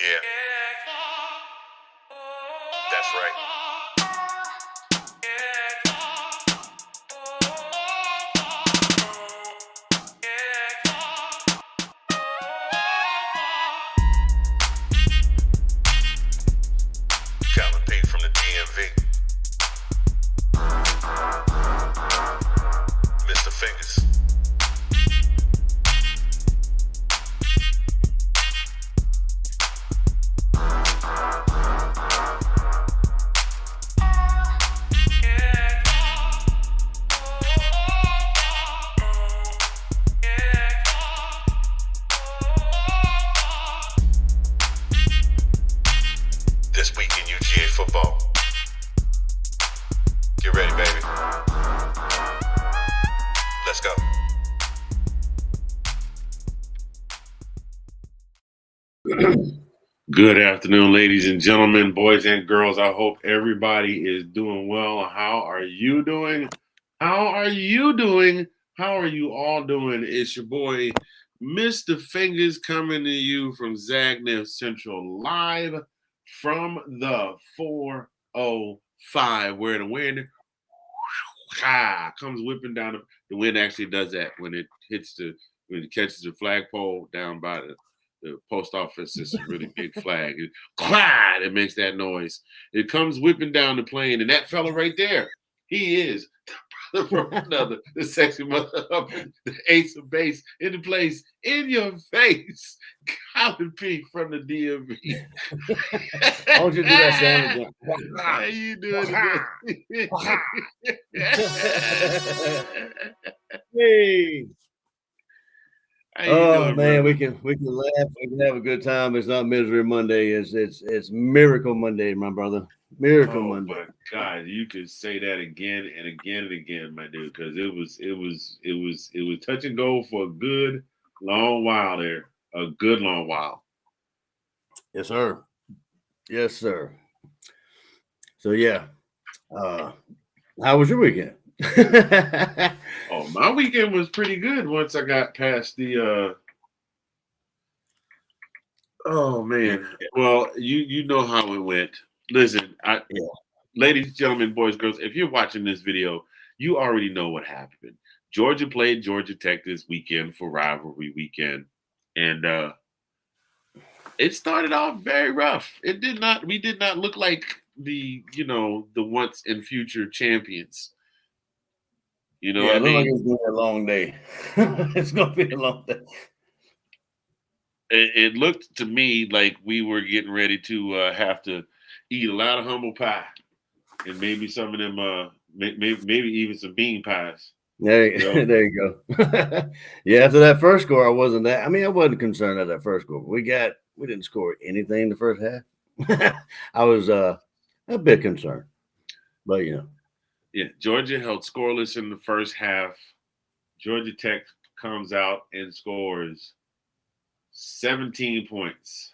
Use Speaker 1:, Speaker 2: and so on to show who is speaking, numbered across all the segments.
Speaker 1: Yeah, that's right. Calvin Pete from the DMV. Mr. Fingers. This week in UGA football. Get ready, baby. Let's go.
Speaker 2: Good afternoon, ladies and gentlemen, boys and girls. I hope everybody is doing well. How are you doing? How are you doing? How are you all doing? It's your boy, Mr. Fingers, coming to you from Zagnif Central live from the 405, where the wind comes whipping down. The wind actually does that when it catches the flagpole down by the post office. It's a really big flag. It makes that noise. It comes whipping down the plane, and that fella right there, he is the brother from another, the sexy mother of the ace of base in the place, in your face. Calvin P from the DMV.
Speaker 3: How would you do that sound again?
Speaker 2: How you doing
Speaker 3: Hey.
Speaker 2: How you
Speaker 3: Oh
Speaker 2: doing,
Speaker 3: man,
Speaker 2: brother?
Speaker 3: we can laugh, we can have a good time. It's not Misery Monday. It's Miracle Monday, my brother. Miracle Monday.
Speaker 2: My God, you could say that again and again and again, my dude, because it was touch and go for a good long while there. A good long while.
Speaker 3: Yes, sir. Yes, sir. So yeah. How was your weekend?
Speaker 2: Oh, my weekend was pretty good once I got past the oh man. Well, you know how it went. Listen, ladies, gentlemen, boys, girls, if you're watching this video, you already know what happened. Georgia played Georgia Tech this weekend for rivalry weekend. And it started off very rough. We did not look like the once and future champions. You know what I
Speaker 3: it looked like
Speaker 2: mean?
Speaker 3: it's gonna be a long day. It's gonna be a long day.
Speaker 2: It looked to me like we were getting ready to have to eat a lot of humble pie and maybe some of them, maybe even some bean pies.
Speaker 3: There you go. Yeah, after that first score, I wasn't concerned at that first score. We didn't score anything in the first half. I was a bit concerned, but
Speaker 2: Yeah, Georgia held scoreless in the first half. Georgia Tech comes out and scores 17 points.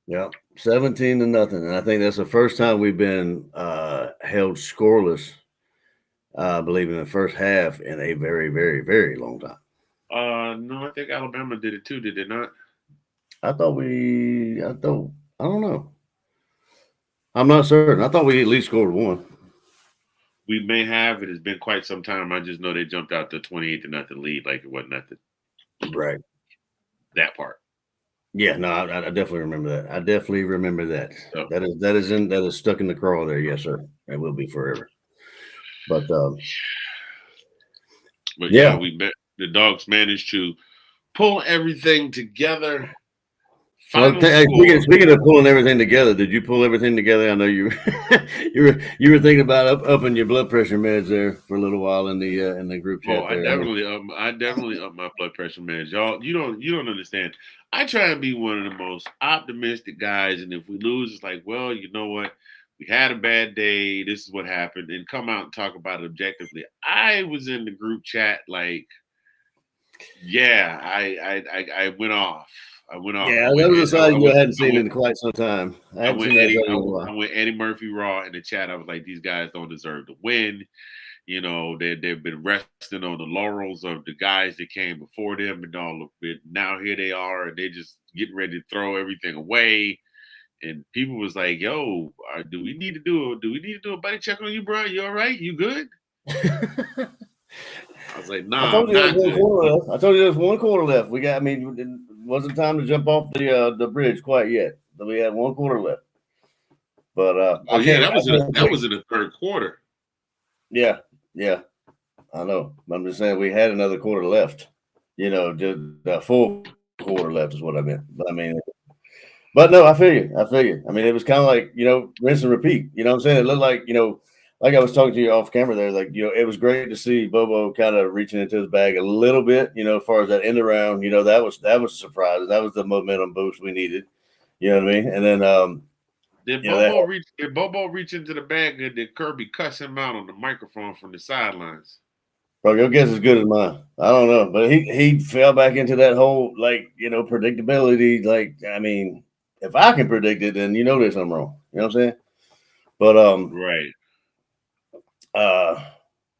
Speaker 3: Yeah, 17-0, and I think that's the first time we've been held scoreless. I believe in the first half in a very, very, very long time.
Speaker 2: No, I think Alabama did it too. Did they not?
Speaker 3: I don't know. I'm not certain. I thought we at least scored one.
Speaker 2: We may have. It has been quite some time. I just know they jumped out to 28-0 lead like it wasn't nothing.
Speaker 3: Right.
Speaker 2: That part.
Speaker 3: Yeah, no, I definitely remember that. I definitely remember that. So, that is stuck in the craw there. Yes, sir. It will be forever. But
Speaker 2: yeah, the Dawgs managed to pull everything together.
Speaker 3: Speaking of pulling everything together, did you pull everything together? I know you you were thinking about upping your blood pressure meds there for a little while in the group chat.
Speaker 2: I definitely up my blood pressure meds, y'all. You don't understand. I try and be one of the most optimistic guys, and if we lose, it's like, well, you know what? We had a bad day. This is what happened, and come out and talk about it objectively. I was in the group chat like, yeah, I went off. I went off.
Speaker 3: Yeah, that was a side you hadn't seen in quite some time.
Speaker 2: I went Eddie Murphy raw in the chat. I was like, these guys don't deserve to win. You know, they've been resting on the laurels of the guys that came before them and all of it. Now here they are, and they just getting ready to throw everything away. And people was like, "Yo, do we need to do a buddy check on you, bro? You all right? You good?" I was like,
Speaker 3: I
Speaker 2: "Nah,
Speaker 3: told
Speaker 2: I'm
Speaker 3: you there was
Speaker 2: not
Speaker 3: one
Speaker 2: good."
Speaker 3: quarter left. I told you there was one quarter left. We got. I mean, it wasn't time to jump off the bridge quite yet. But we had one quarter left. But
Speaker 2: Oh
Speaker 3: I
Speaker 2: yeah,
Speaker 3: can't. I can't
Speaker 2: that
Speaker 3: wait.
Speaker 2: was in the third quarter.
Speaker 3: Yeah, yeah, I know. But I'm just saying we had another quarter left. You know, just a full quarter left is what I meant. But I mean, but no, I feel you. I feel you. I mean, it was kind of like, rinse and repeat. You know what I'm saying? It looked like, like I was talking to you off camera there, like, it was great to see Bobo kind of reaching into his bag a little bit, as far as that end around, that was a surprise. That was the momentum boost we needed. You know what I mean? And then, that,
Speaker 2: Did Bobo reach into the bag and did Kirby cuss him out on the microphone from the sidelines?
Speaker 3: bro, your guess is good as mine. I don't know, but he fell back into that whole, like, predictability. Like, I mean, if I can predict it, then there's something wrong. You know what I'm saying? But
Speaker 2: Right.
Speaker 3: Uh,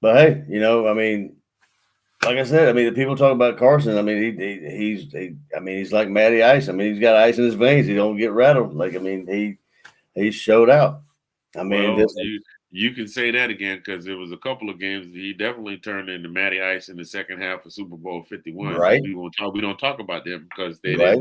Speaker 3: but hey, I mean, like I said, I mean, the people talk about Carson. I mean, he's like Matty Ice. I mean, he's got ice in his veins. He don't get rattled. Like, I mean, he showed out. I mean,
Speaker 2: Well, you can say that again because there was a couple of games he definitely turned into Matty Ice in the second half of Super Bowl 51.
Speaker 3: right,
Speaker 2: We don't talk about them because
Speaker 3: right.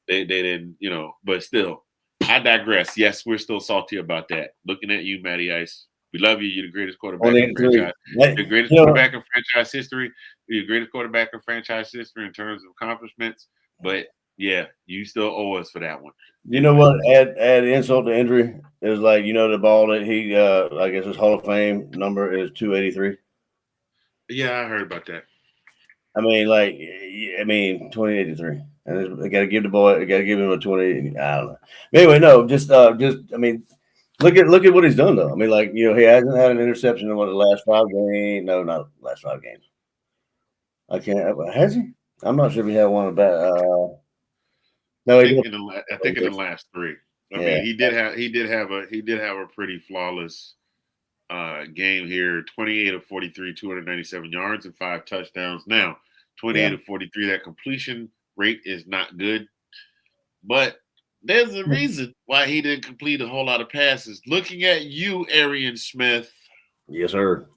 Speaker 2: they didn't, but still, I digress. Yes, we're still salty about that. Looking at you, Matty Ice. We love you. You're the greatest quarterback in
Speaker 3: 183.
Speaker 2: franchise.
Speaker 3: Hey,
Speaker 2: The greatest quarterback in franchise history. You're the greatest quarterback in franchise history in terms of accomplishments. But yeah, you still owe us for that one.
Speaker 3: you know what? Add insult to injury. It was like, the ball that he, I guess his Hall of Fame number is 283.
Speaker 2: Yeah, I heard about that.
Speaker 3: I mean, 2083. And they got to give the boy, they got to give him a 20. I don't know. But anyway, no, I mean, look at what he's done though. I mean, like, he hasn't had an interception in the last 5 games. No, not last 5 games. I can't. Has he? I'm not sure if he had one about. No, he did.
Speaker 2: I think in the last three. I
Speaker 3: Yeah,
Speaker 2: mean, he did have a pretty flawless game here. 28 of 43, 297 yards and 5 touchdowns. Now, 28
Speaker 3: yeah.
Speaker 2: of 43, that completion rate is not good, but there's a reason why he didn't complete a whole lot of passes. Looking at you, Arian Smith.
Speaker 3: Yes, sir.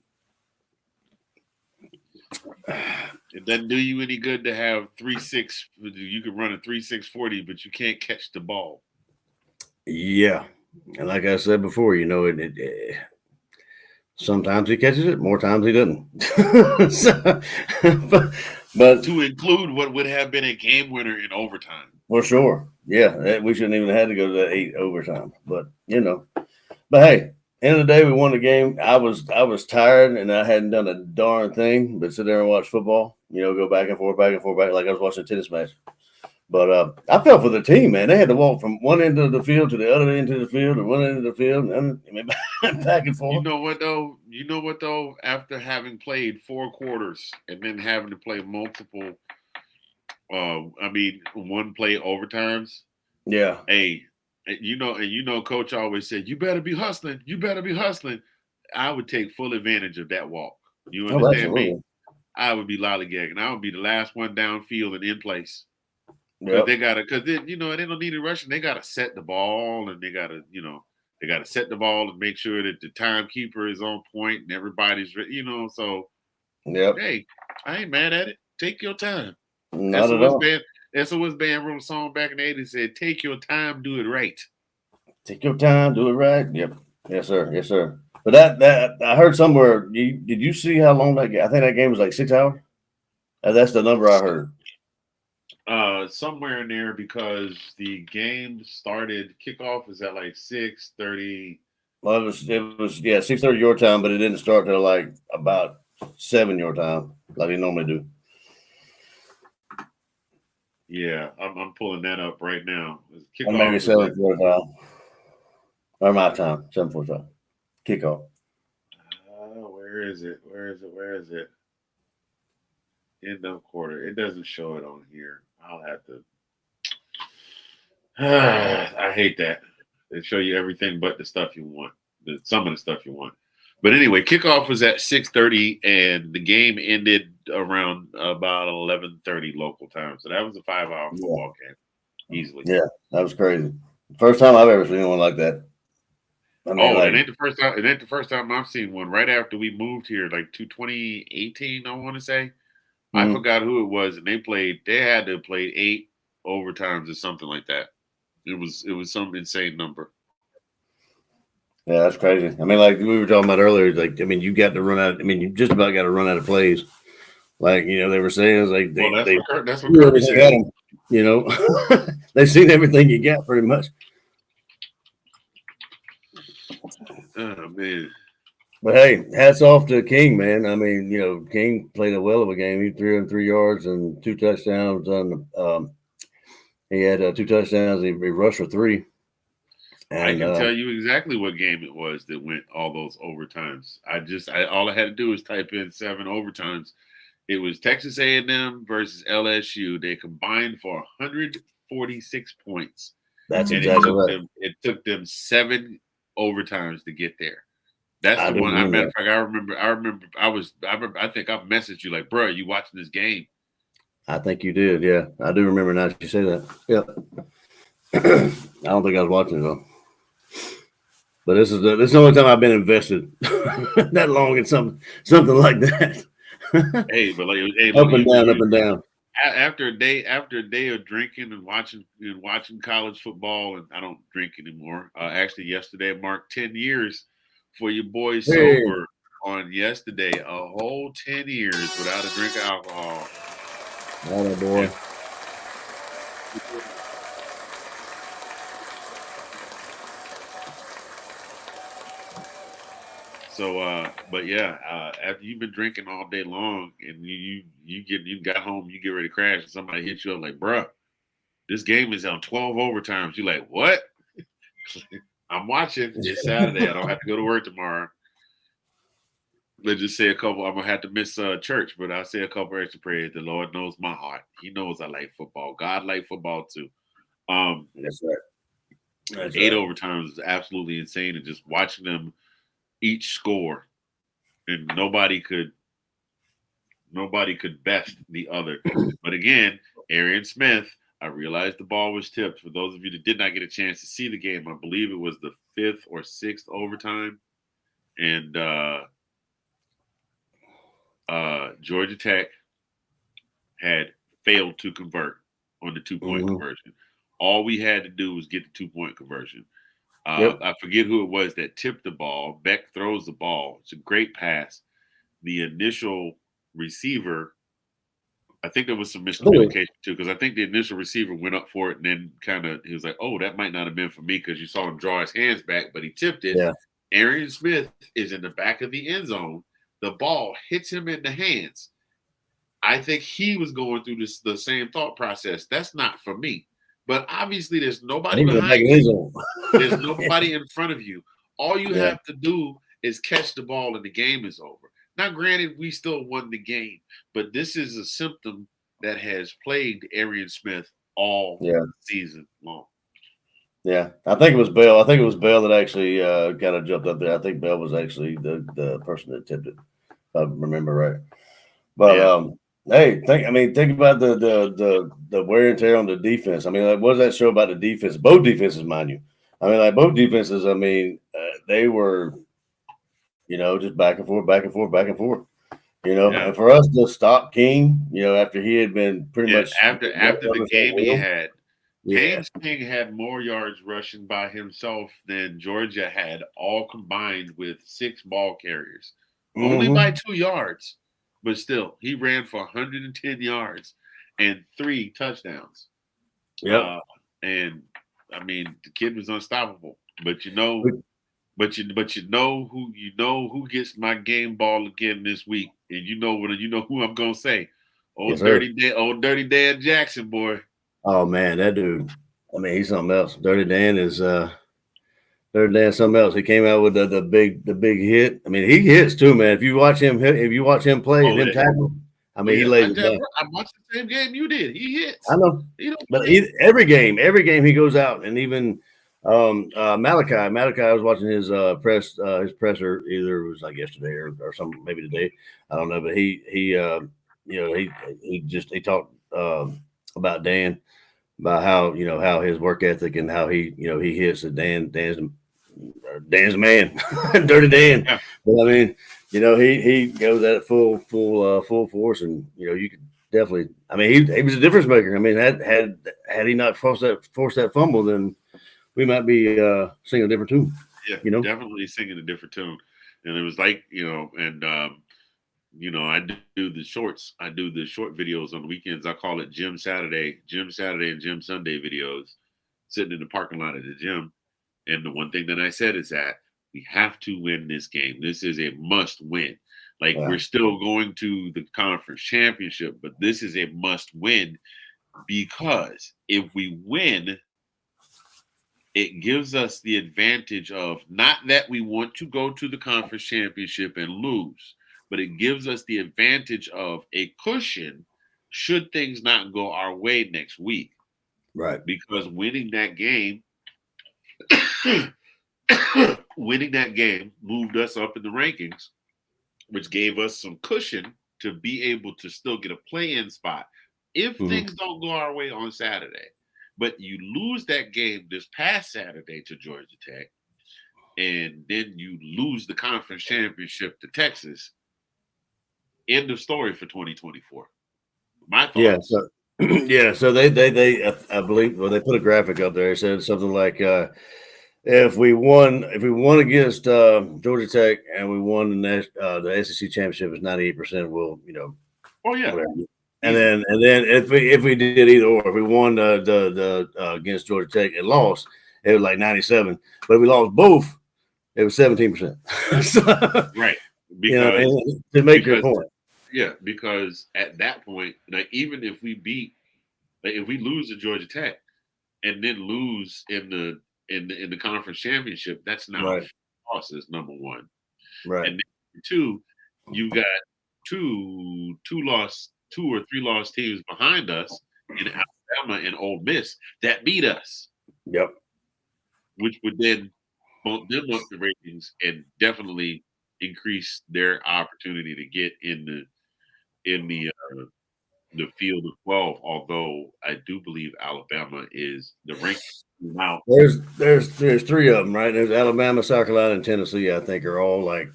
Speaker 2: It doesn't do you any good to have 3.6. You can run a 3.640, but you can't catch the ball.
Speaker 3: Yeah, and like I said before, sometimes he catches it, more times he doesn't. So, but
Speaker 2: To include what would have been a game winner in overtime.
Speaker 3: for sure, yeah, we shouldn't even have to go to that 8 overtime. But but hey, end of the day, we won the game. I was tired and I hadn't done a darn thing but sit there and watch football. Go back and forth, like I was watching a tennis match. But I felt for the team, man. They had to walk from one end of the field to the other end of the field, and one end of the field, and back and forth.
Speaker 2: You know what though? After having played 4 quarters and then having to play multiple, one play overtimes.
Speaker 3: Yeah.
Speaker 2: Hey, Coach always said, "You better be hustling. You better be hustling." I would take full advantage of that walk. You
Speaker 3: Oh,
Speaker 2: understand me?
Speaker 3: absolutely.
Speaker 2: I would be lollygagging. I would be the last one downfield and in place. Because
Speaker 3: Yep.
Speaker 2: they don't need a rushing. They gotta set the ball and they gotta set the ball and make sure that the timekeeper is on point and everybody's so
Speaker 3: Yep.
Speaker 2: hey, I ain't mad at it. Take your time.
Speaker 3: Not at all.
Speaker 2: That's what band wrote a song back in the 80s said, take your time, do it right.
Speaker 3: Take your time, do it right. Yep. Yes, sir. Yes, sir. But that I heard somewhere. Did you see how long that? I think that game was like 6 hours. That's the number I heard.
Speaker 2: Somewhere in there because the game started kickoff is at like 6:30.
Speaker 3: Well, it was 6:30 your time, but it didn't start till like about 7 your time, like they normally do.
Speaker 2: Yeah, I'm pulling that up right now.
Speaker 3: Or maybe 7:45. Or my time, 7:45. Kickoff.
Speaker 2: Where is it? Where is it? End of quarter. It doesn't show it on here. I'll have to. I hate that. They show you everything but the stuff you want. Some of the stuff you want. But anyway, kickoff was at 6:30, and the game ended around about 11:30 local time. So that was a 5-hour football game, easily.
Speaker 3: Yeah, that was crazy. First time I've ever seen one like that. I mean,
Speaker 2: it ain't the first time. It ain't the first time I've seen one. Right after we moved here, like to 2018, I want to say. I forgot who it was, and they had to play 8 overtimes or something like that. It was some insane number.
Speaker 3: Yeah, that's crazy. I mean, like we were talking about earlier, like, I mean, you got to run out. I mean, you just about got to run out of plays. Like, you know, they were saying, like,
Speaker 2: that's what Kirby said.
Speaker 3: You know, they've seen everything you got pretty much.
Speaker 2: Oh, man.
Speaker 3: But hey, hats off to King, man. I mean, you know, King played a well of a game. He threw in 3 yards and 2 touchdowns. He had 2 touchdowns. He rushed for 3. And,
Speaker 2: I can tell you exactly what game it was that went all those overtimes. All I had to do was type in 7 overtimes. It was Texas A&M versus LSU. They combined for 146 points.
Speaker 3: That's exactly right.
Speaker 2: It took them 7 overtimes to get there. That's the one. Matter of fact, I remember. I think I messaged you like, bro, you watching this game?
Speaker 3: I think you did. Yeah, I do remember now you say that. Yeah. I don't think I was watching it though. But this is the only time I've been invested that long in something like that.
Speaker 2: Hey, but like,
Speaker 3: up and down.
Speaker 2: After a day of drinking and watching college football, and I don't drink anymore. Actually, yesterday marked 10 years for your boy sober on yesterday. A whole 10 years without a drink of alcohol.
Speaker 3: Oh boy. Yeah.
Speaker 2: So, but yeah, after you've been drinking all day long and you got home, you get ready to crash, and somebody hits you up like, bruh, this game is on 12 overtimes. You're like, what? I'm watching. It's Saturday. I don't have to go to work tomorrow. Let's just say a couple. I'm gonna have to miss church, but I'll say a couple extra prayers. The Lord knows my heart. He knows I like football. God like football too.
Speaker 3: That's right.
Speaker 2: 8 overtimes is absolutely insane, and just watching them each score, and nobody could best the other. But again, Arian Smith, I realized the ball was tipped. For those of you that did not get a chance to see the game, I believe it was the 5th or 6th overtime, and Georgia Tech had failed to convert on the 2-point conversion. All we had to do was get the 2-point conversion. I forget who it was that tipped the ball. Beck throws the ball. It's a great pass. The initial receiver, I think there was some miscommunication too, because I think the initial receiver went up for it and then he was like, oh, that might not have been for me, because you saw him draw his hands back, but he tipped it.
Speaker 3: Yeah.
Speaker 2: Arian Smith is in the back of the end zone. The ball hits him in the hands. I think he was going through the same thought process. That's not for me. But obviously, there's nobody behind you. There's nobody in front of you. All you have to do is catch the ball and the game is over. Now, granted, we still won the game, but this is a symptom that has plagued Arian Smith all season long.
Speaker 3: Yeah, I think it was Bell. That actually kind of jumped up there. I think Bell was actually the person that tipped it, if I remember right. But hey, think about the wear and tear on the defense. I mean, like, what does that show about the defense? Both defenses, mind you. I mean, like both defenses. I mean, they were, you know, just back and forth, back and forth, back and forth. You know, and for us to stop King, you know, after he had been pretty much
Speaker 2: after the game he had. King had more yards rushing by himself than Georgia had all combined with 6 ball carriers. Only by 2 yards, but still, he ran for 110 yards and 3 touchdowns.
Speaker 3: Yeah,
Speaker 2: and I mean, the kid was unstoppable. But you know who gets my game ball again this week, and you know who I'm gonna say. Dirty Dan Jackson, boy.
Speaker 3: Oh man, that dude. I mean, he's something else. Dirty Dan is something else. He came out with the big hit. I mean, he hits too, man. If you watch him play and him tackle, I mean, he lays it down.
Speaker 2: I watched the same game you did. He hits.
Speaker 3: I know. But every game he goes out, and even Malachi, I was watching his his presser. Either it was like yesterday or some maybe today. I don't know, but he talked about Dan, about how how his work ethic and how he hits the Dan's the man, Dirty Dan.
Speaker 2: Yeah.
Speaker 3: But I mean, he goes at it full force, and you could definitely. I mean, he was a difference maker. I mean, had he not forced that fumble, then we might be singing a different tune.
Speaker 2: Yeah, definitely singing a different tune. And it was like, and I do the shorts. I do the short videos on the weekends. I call it Gym Saturday, and Gym Sunday videos, sitting in the parking lot at the gym. And the one thing that I said is that we have to win this game. This is a must win. Like,
Speaker 3: Yeah.
Speaker 2: we're still going to the conference championship, but this is a must win, because if we win, it gives us the advantage of, not that we want to go to the conference championship and lose, but it gives us the advantage of a cushion should things not go our way next week.
Speaker 3: Right.
Speaker 2: Because winning that game moved us up in the rankings, which gave us some cushion to be able to still get a play-in spot if things don't go our way on Saturday. But you lose that game this past Saturday to Georgia Tech, and then you lose the conference championship to Texas. End of story for 2024. My thoughts.
Speaker 3: Yeah. So So they I believe, well, they put a graphic up there. It said something like if we won against Georgia Tech and we won the SEC championship is 98%, we'll
Speaker 2: Oh yeah.
Speaker 3: whatever. And then if we did either or, if we won the against Georgia Tech and lost, it was like 97. But if we lost both, it was 17%.
Speaker 2: Right. Because
Speaker 3: to make your point.
Speaker 2: Yeah, because at that point, like, even if we if we lose to Georgia Tech and then lose in the conference championship, that's now losses, number one.
Speaker 3: Right.
Speaker 2: And then two, you got two or three lost teams behind us in Alabama and Ole Miss that beat us.
Speaker 3: Yep.
Speaker 2: Which would then bump them up the ratings and definitely increase their opportunity to get in the field of 12. Although I do believe Alabama is the ranking out.
Speaker 3: There's three of them, right? There's Alabama, South Carolina, and Tennessee. I think are all like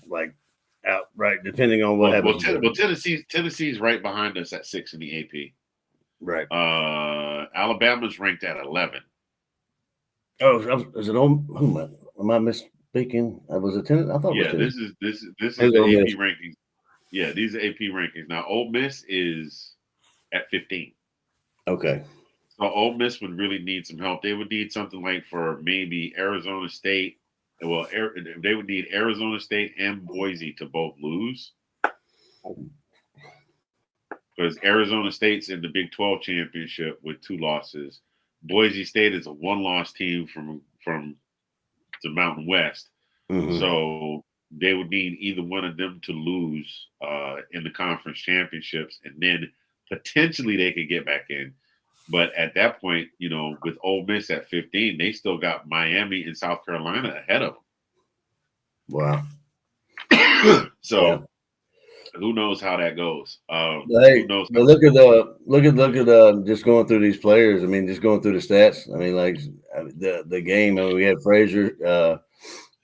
Speaker 3: out, right, depending on what happens.
Speaker 2: Well, Tennessee's right behind us at 6 in the AP.
Speaker 3: Right.
Speaker 2: Alabama's ranked at 11.
Speaker 3: Oh, is it on? Am I misspeaking? Was it 10? I thought.
Speaker 2: Yeah,
Speaker 3: it was 10.
Speaker 2: this is the AP rankings. Yeah, these are AP rankings. Now, Ole Miss is at 15.
Speaker 3: Okay.
Speaker 2: So Ole Miss would really need some help. They would need something like for maybe Arizona State. Well, they would need Arizona State and Boise to both lose, because Arizona State's in the Big 12 championship with 2 losses. Boise State is a 1-loss team from the Mountain West.
Speaker 3: Mm-hmm.
Speaker 2: So they would need either one of them to lose in the conference championships, and then potentially they could get back in. But at that point, with Ole Miss at 15, they still got Miami and South Carolina ahead of them.
Speaker 3: Wow.
Speaker 2: So who knows how that goes?
Speaker 3: Who knows? But look at just going through these players. I mean, just going through the stats. I mean, like the game. I mean, we had Frazier.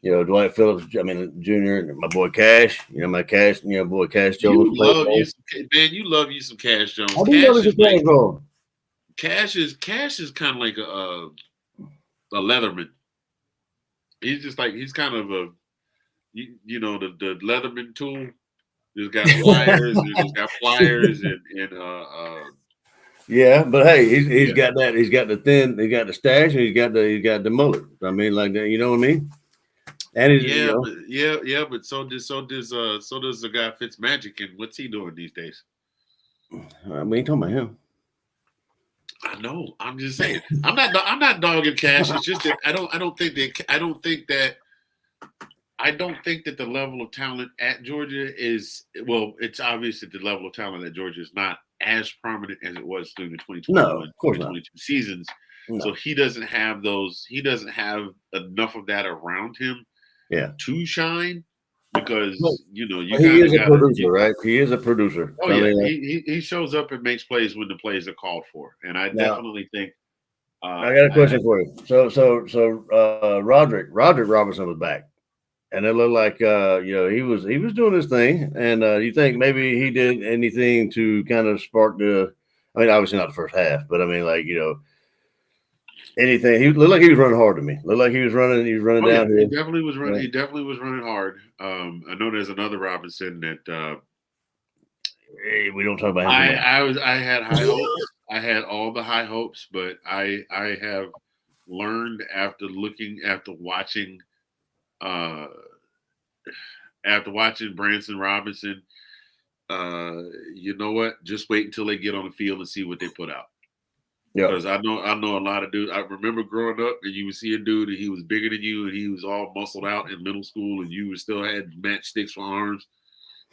Speaker 3: Dwight Phillips, Jr., my boy Cash, my Cash, boy Cash Jones.
Speaker 2: You love you some Cash Jones. Cash is kind of like a Leatherman. He's just like, he's kind of the Leatherman tool. Just got flyers, and
Speaker 3: yeah, but hey, he's got that. He's got the stash, and he's got the mullet. I mean, like that. You know what I mean? And
Speaker 2: but so does the guy Fitzmagic, and what's he doing these days?
Speaker 3: We ain't talking about him.
Speaker 2: I know. I'm just saying. I'm not dogging Cash. It's just that I don't think that the level of talent at Georgia is, well, it's obvious that the level of talent at Georgia is not as prominent as it was during the 2021, 2022 seasons.
Speaker 3: No.
Speaker 2: So he doesn't have those. He doesn't have enough of that around him
Speaker 3: Yeah.
Speaker 2: to shine because you
Speaker 3: He
Speaker 2: kind
Speaker 3: is
Speaker 2: of
Speaker 3: a
Speaker 2: got
Speaker 3: producer, right? He is a producer.
Speaker 2: Oh
Speaker 3: So, I
Speaker 2: yeah,
Speaker 3: mean,
Speaker 2: he shows up and makes plays when the plays are called for, and I
Speaker 3: now
Speaker 2: definitely think.
Speaker 3: I got a question for you. So Roderick Robinson was back, and it looked like he was doing his thing. And you think maybe he did anything to kind of spark the? I mean, obviously not the first half, but I mean, like anything. He looked like he was running hard to me. Looked like he was running. He was running
Speaker 2: Oh yeah,
Speaker 3: down here.
Speaker 2: he definitely was running.
Speaker 3: Yeah.
Speaker 2: He definitely was running hard. I know there's another Robinson that
Speaker 3: Hey, we don't talk about him too much.
Speaker 2: I had high hopes. I had all the high hopes, but I have learned uh after watching Branson Robinson, you know what? Just wait until they get on the field and see what they put out.
Speaker 3: Yeah.
Speaker 2: Because I know a lot of dudes. I remember growing up and you would see a dude and he was bigger than you and he was all muscled out in middle school and you still had matchsticks for arms.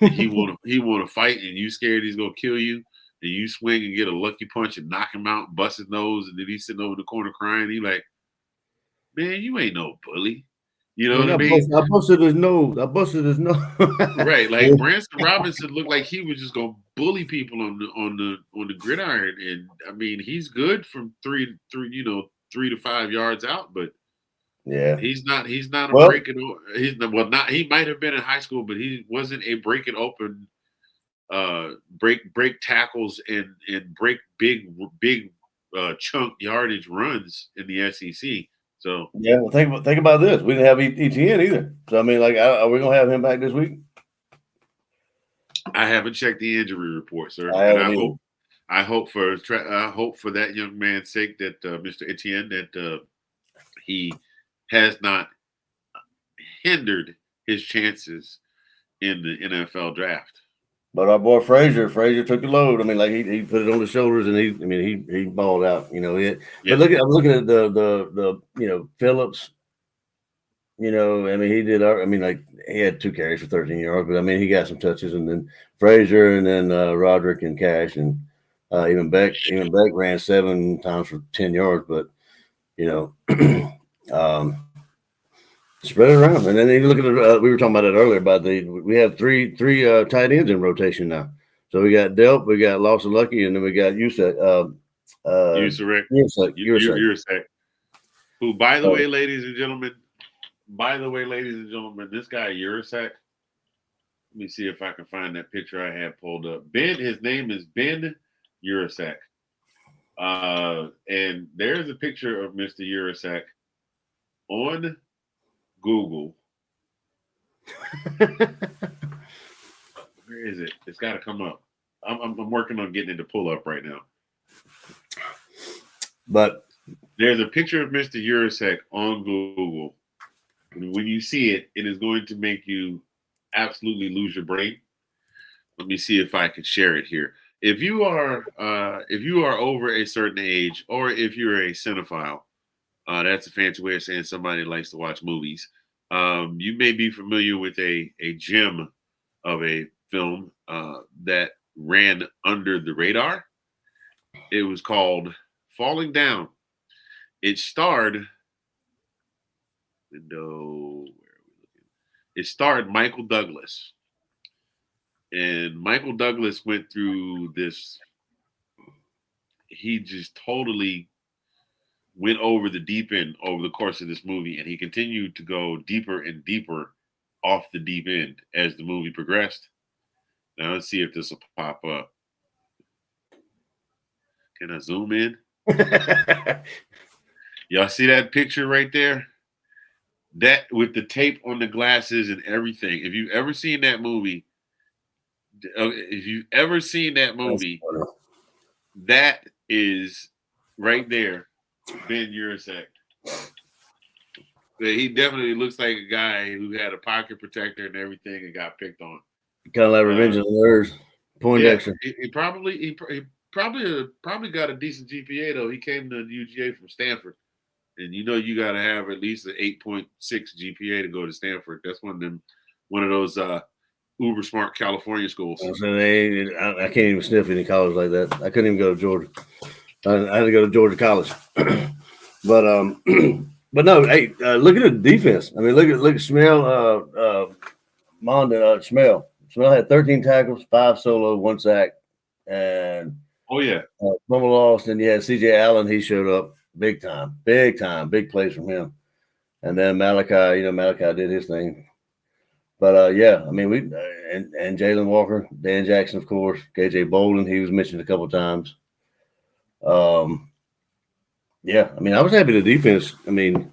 Speaker 2: And he want to fight and you scared he's gonna kill you. And you swing and get a lucky punch and knock him out, bust his nose, and then he's sitting over in the corner crying. He like, man, you ain't no bully. You know what I mean?
Speaker 3: I busted his nose.
Speaker 2: Right, like Branson Robinson looked like he was just gonna bully people on the gridiron, and I mean he's good from three 3 to 5 yards out, but
Speaker 3: Yeah.
Speaker 2: he's not a
Speaker 3: Well,
Speaker 2: breaking. Not he might have been in high school, but he wasn't a breaking open, break tackles and break big chunk yardage runs in the SEC. So
Speaker 3: yeah. Well, think about this. We didn't have ETN either. So I mean, like, are we gonna have him back this week?
Speaker 2: I haven't checked the injury report, sir,
Speaker 3: I
Speaker 2: and
Speaker 3: haven't either.
Speaker 2: I hope for that young man's sake that Mr. Etienne that he has not hindered his chances in the NFL draft.
Speaker 3: But our boy Frazier took the load. I mean, like he put it on his shoulders, and he balled out.
Speaker 2: Yeah.
Speaker 3: But I'm looking at the Phillips. I mean, he did. I mean, like he had 2 carries for 13 yards, but I mean, he got some touches, and then Frazier, and then Roderick and Cash, and even Beck ran 7 times for 10 yards. But spread it around, and then you look at we were talking about it earlier about we have three tight ends in rotation now. So we got Delp, we got Lawson Lucky, and then we got Usyk.
Speaker 2: Usyk. Who, by the way, ladies and gentlemen, this guy Usyk. Let me see if I can find that picture I had pulled up. His name is Ben Usyk. And there's a picture of Mr. Usyk on Google. Where is it? It's got to come up. I'm working on getting it to pull up right now.
Speaker 3: But
Speaker 2: there's a picture of Mr. Usyk on Google. When you see it, it is going to make you absolutely lose your brain. Let me see if I can share it here. If you are over a certain age, or if you're a cinephile, that's a fancy way of saying somebody that likes to watch movies. You may be familiar with a gem of a film that ran under the radar. It was called Falling Down. It starred Michael Douglas. And Michael Douglas went through this. He just totally went over the deep end over the course of this movie, and he continued to go deeper and deeper off the deep end as the movie progressed. Now let's see if this will pop up. Can I zoom in? Y'all see that picture right there? That with the tape on the glasses and everything. If you've ever seen that movie, that is right there, Ben Usyk. He definitely looks like a guy who had a pocket protector and everything and got picked on.
Speaker 3: Kind of like Revenge of the Nerds. Poindexter.
Speaker 2: Yeah, he probably got a decent GPA though. He came to UGA from Stanford, and you got to have at least an 8.6 GPA to go to Stanford. That's one of those uber smart California schools.
Speaker 3: I can't even sniff any college like that. I couldn't even go to Georgia. I had to go to Georgia College. But but no, hey, look at the defense. I mean, look at Smell, Mondon, Smell. Smell had 13 tackles, 5 solo, 1 sack, and
Speaker 2: Oh yeah.
Speaker 3: Fumble lost. And yeah, CJ Allen, he showed up big time, big plays from him. And then Malachi, Malachi did his thing. But yeah, I mean, and Jalen Walker, Dan Jackson, of course, KJ Bolden, he was mentioned a couple of times. Yeah, I mean, I was happy the defense. I mean,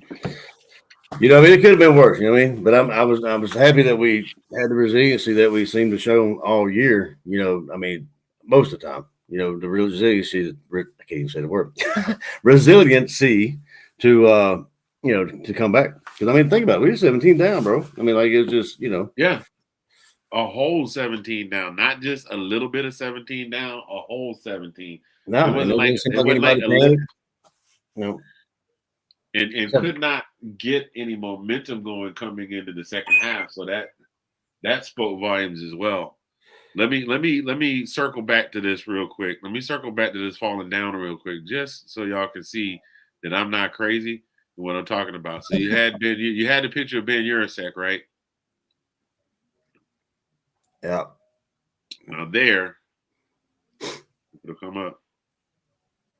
Speaker 3: it could have been worse. You know what I mean? But I was happy that we had the resiliency that we seemed to show all year. I mean, most of the time. The resiliency. I can't even say the word. Resiliency to to come back. Because I mean, think about it. We were 17 down, bro. I mean, like it was just
Speaker 2: Yeah. A whole 17 down, not just a little bit of 17 down, a whole 17.
Speaker 3: No,
Speaker 2: it wasn't like
Speaker 3: anybody
Speaker 2: 11.
Speaker 3: No.
Speaker 2: And could not get any momentum going coming into the second half. So that spoke volumes as well. Let me circle back to this real quick. Let me circle back to this falling down real quick, just so y'all can see that I'm not crazy in what I'm talking about. So you had the picture of Ben Urasek, right?
Speaker 3: Yeah.
Speaker 2: Now there, it'll come up.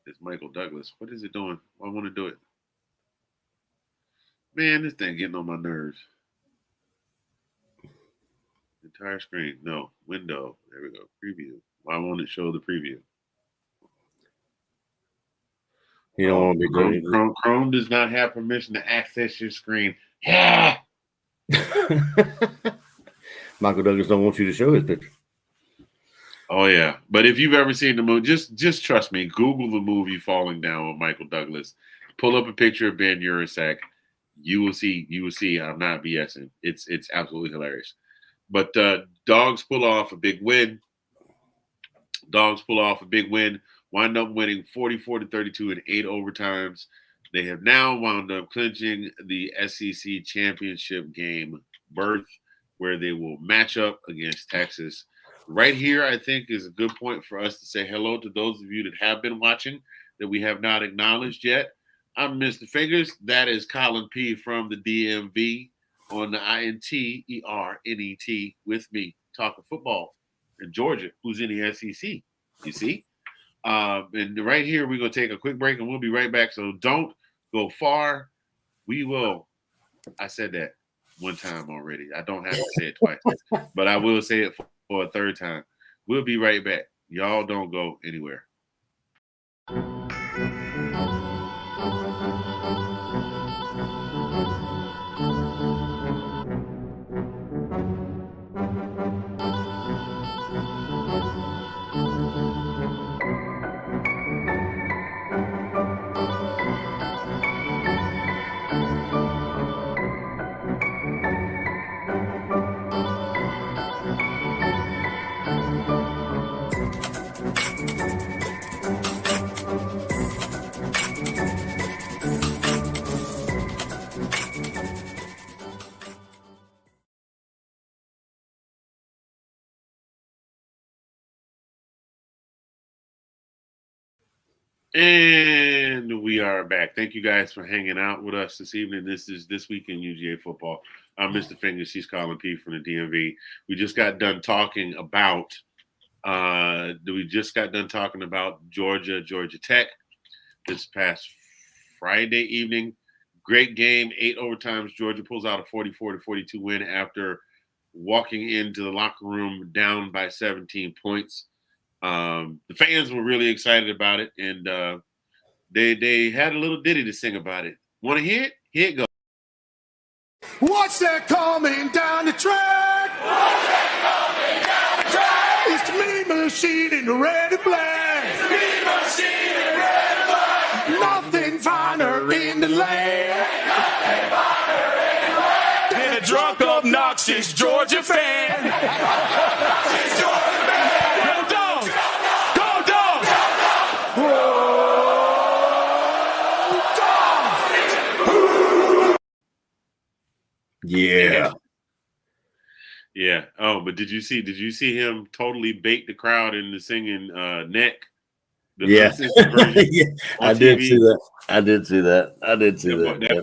Speaker 2: It's Michael Douglas. What is it doing? I want to do it. Man, this thing getting on my nerves. Entire screen. No. Window. There we go. Preview. Why won't it show the preview?
Speaker 3: You don't want to be doing
Speaker 2: Chrome does not have permission to access your screen. Yeah.
Speaker 3: Michael Douglas don't want you to show his picture.
Speaker 2: Oh yeah. But if you've ever seen the movie, just trust me. Google the movie Falling Down with Michael Douglas. Pull up a picture of Ben Urasek. You will see. I'm not BSing. It's absolutely hilarious. But Dawgs pull off a big win. Wind up winning 44-32 in 8 overtimes. They have now wound up clinching the SEC championship game berth, where they will match up against Texas. Right here, I think, is a good point for us to say hello to those of you that have been watching that we have not acknowledged yet. I'm Mr. Fingers. That is Colin P. from the DMV on the INTERNET with me, talking football in Georgia, who's in the SEC. You see? And right here, we're going to take a quick break and we'll be right back. So don't go far. We will. I said that one time already. I don't have to say it twice, but I will say it for a third time. We'll be right back. Y'all don't go anywhere. And we are back. Thank you guys for hanging out with us this evening. This is This Week in UGA Football. I'm Mr. Fingers. She's Colin P. from the DMV. We just got done talking about Georgia Tech this past Friday evening. Great game, 8 overtimes. Georgia pulls out a 44-42 win after walking into the locker room down by 17 points. The fans were really excited about it, and they had a little ditty to sing about it. Want to hear it? Here it goes.
Speaker 4: What's that coming down the track?
Speaker 5: What's that coming down the track?
Speaker 4: It's the mean machine in the red and black.
Speaker 5: It's the mean machine in red and black.
Speaker 4: Nothing finer in the land.
Speaker 5: Nothing finer in the land.
Speaker 4: Than a drunk, obnoxious Georgia fan.
Speaker 5: It's Georgia fan.
Speaker 4: Go Dawgs! Go Dawgs! Whoa, Dawgs!
Speaker 3: Yeah.
Speaker 2: Yeah. Oh, but did you see him totally bait the crowd into singing Neck? The
Speaker 3: Yeah.
Speaker 2: uncensored version
Speaker 3: Yeah,
Speaker 2: on
Speaker 3: I did
Speaker 2: TV.
Speaker 3: see that. I did see that.
Speaker 2: That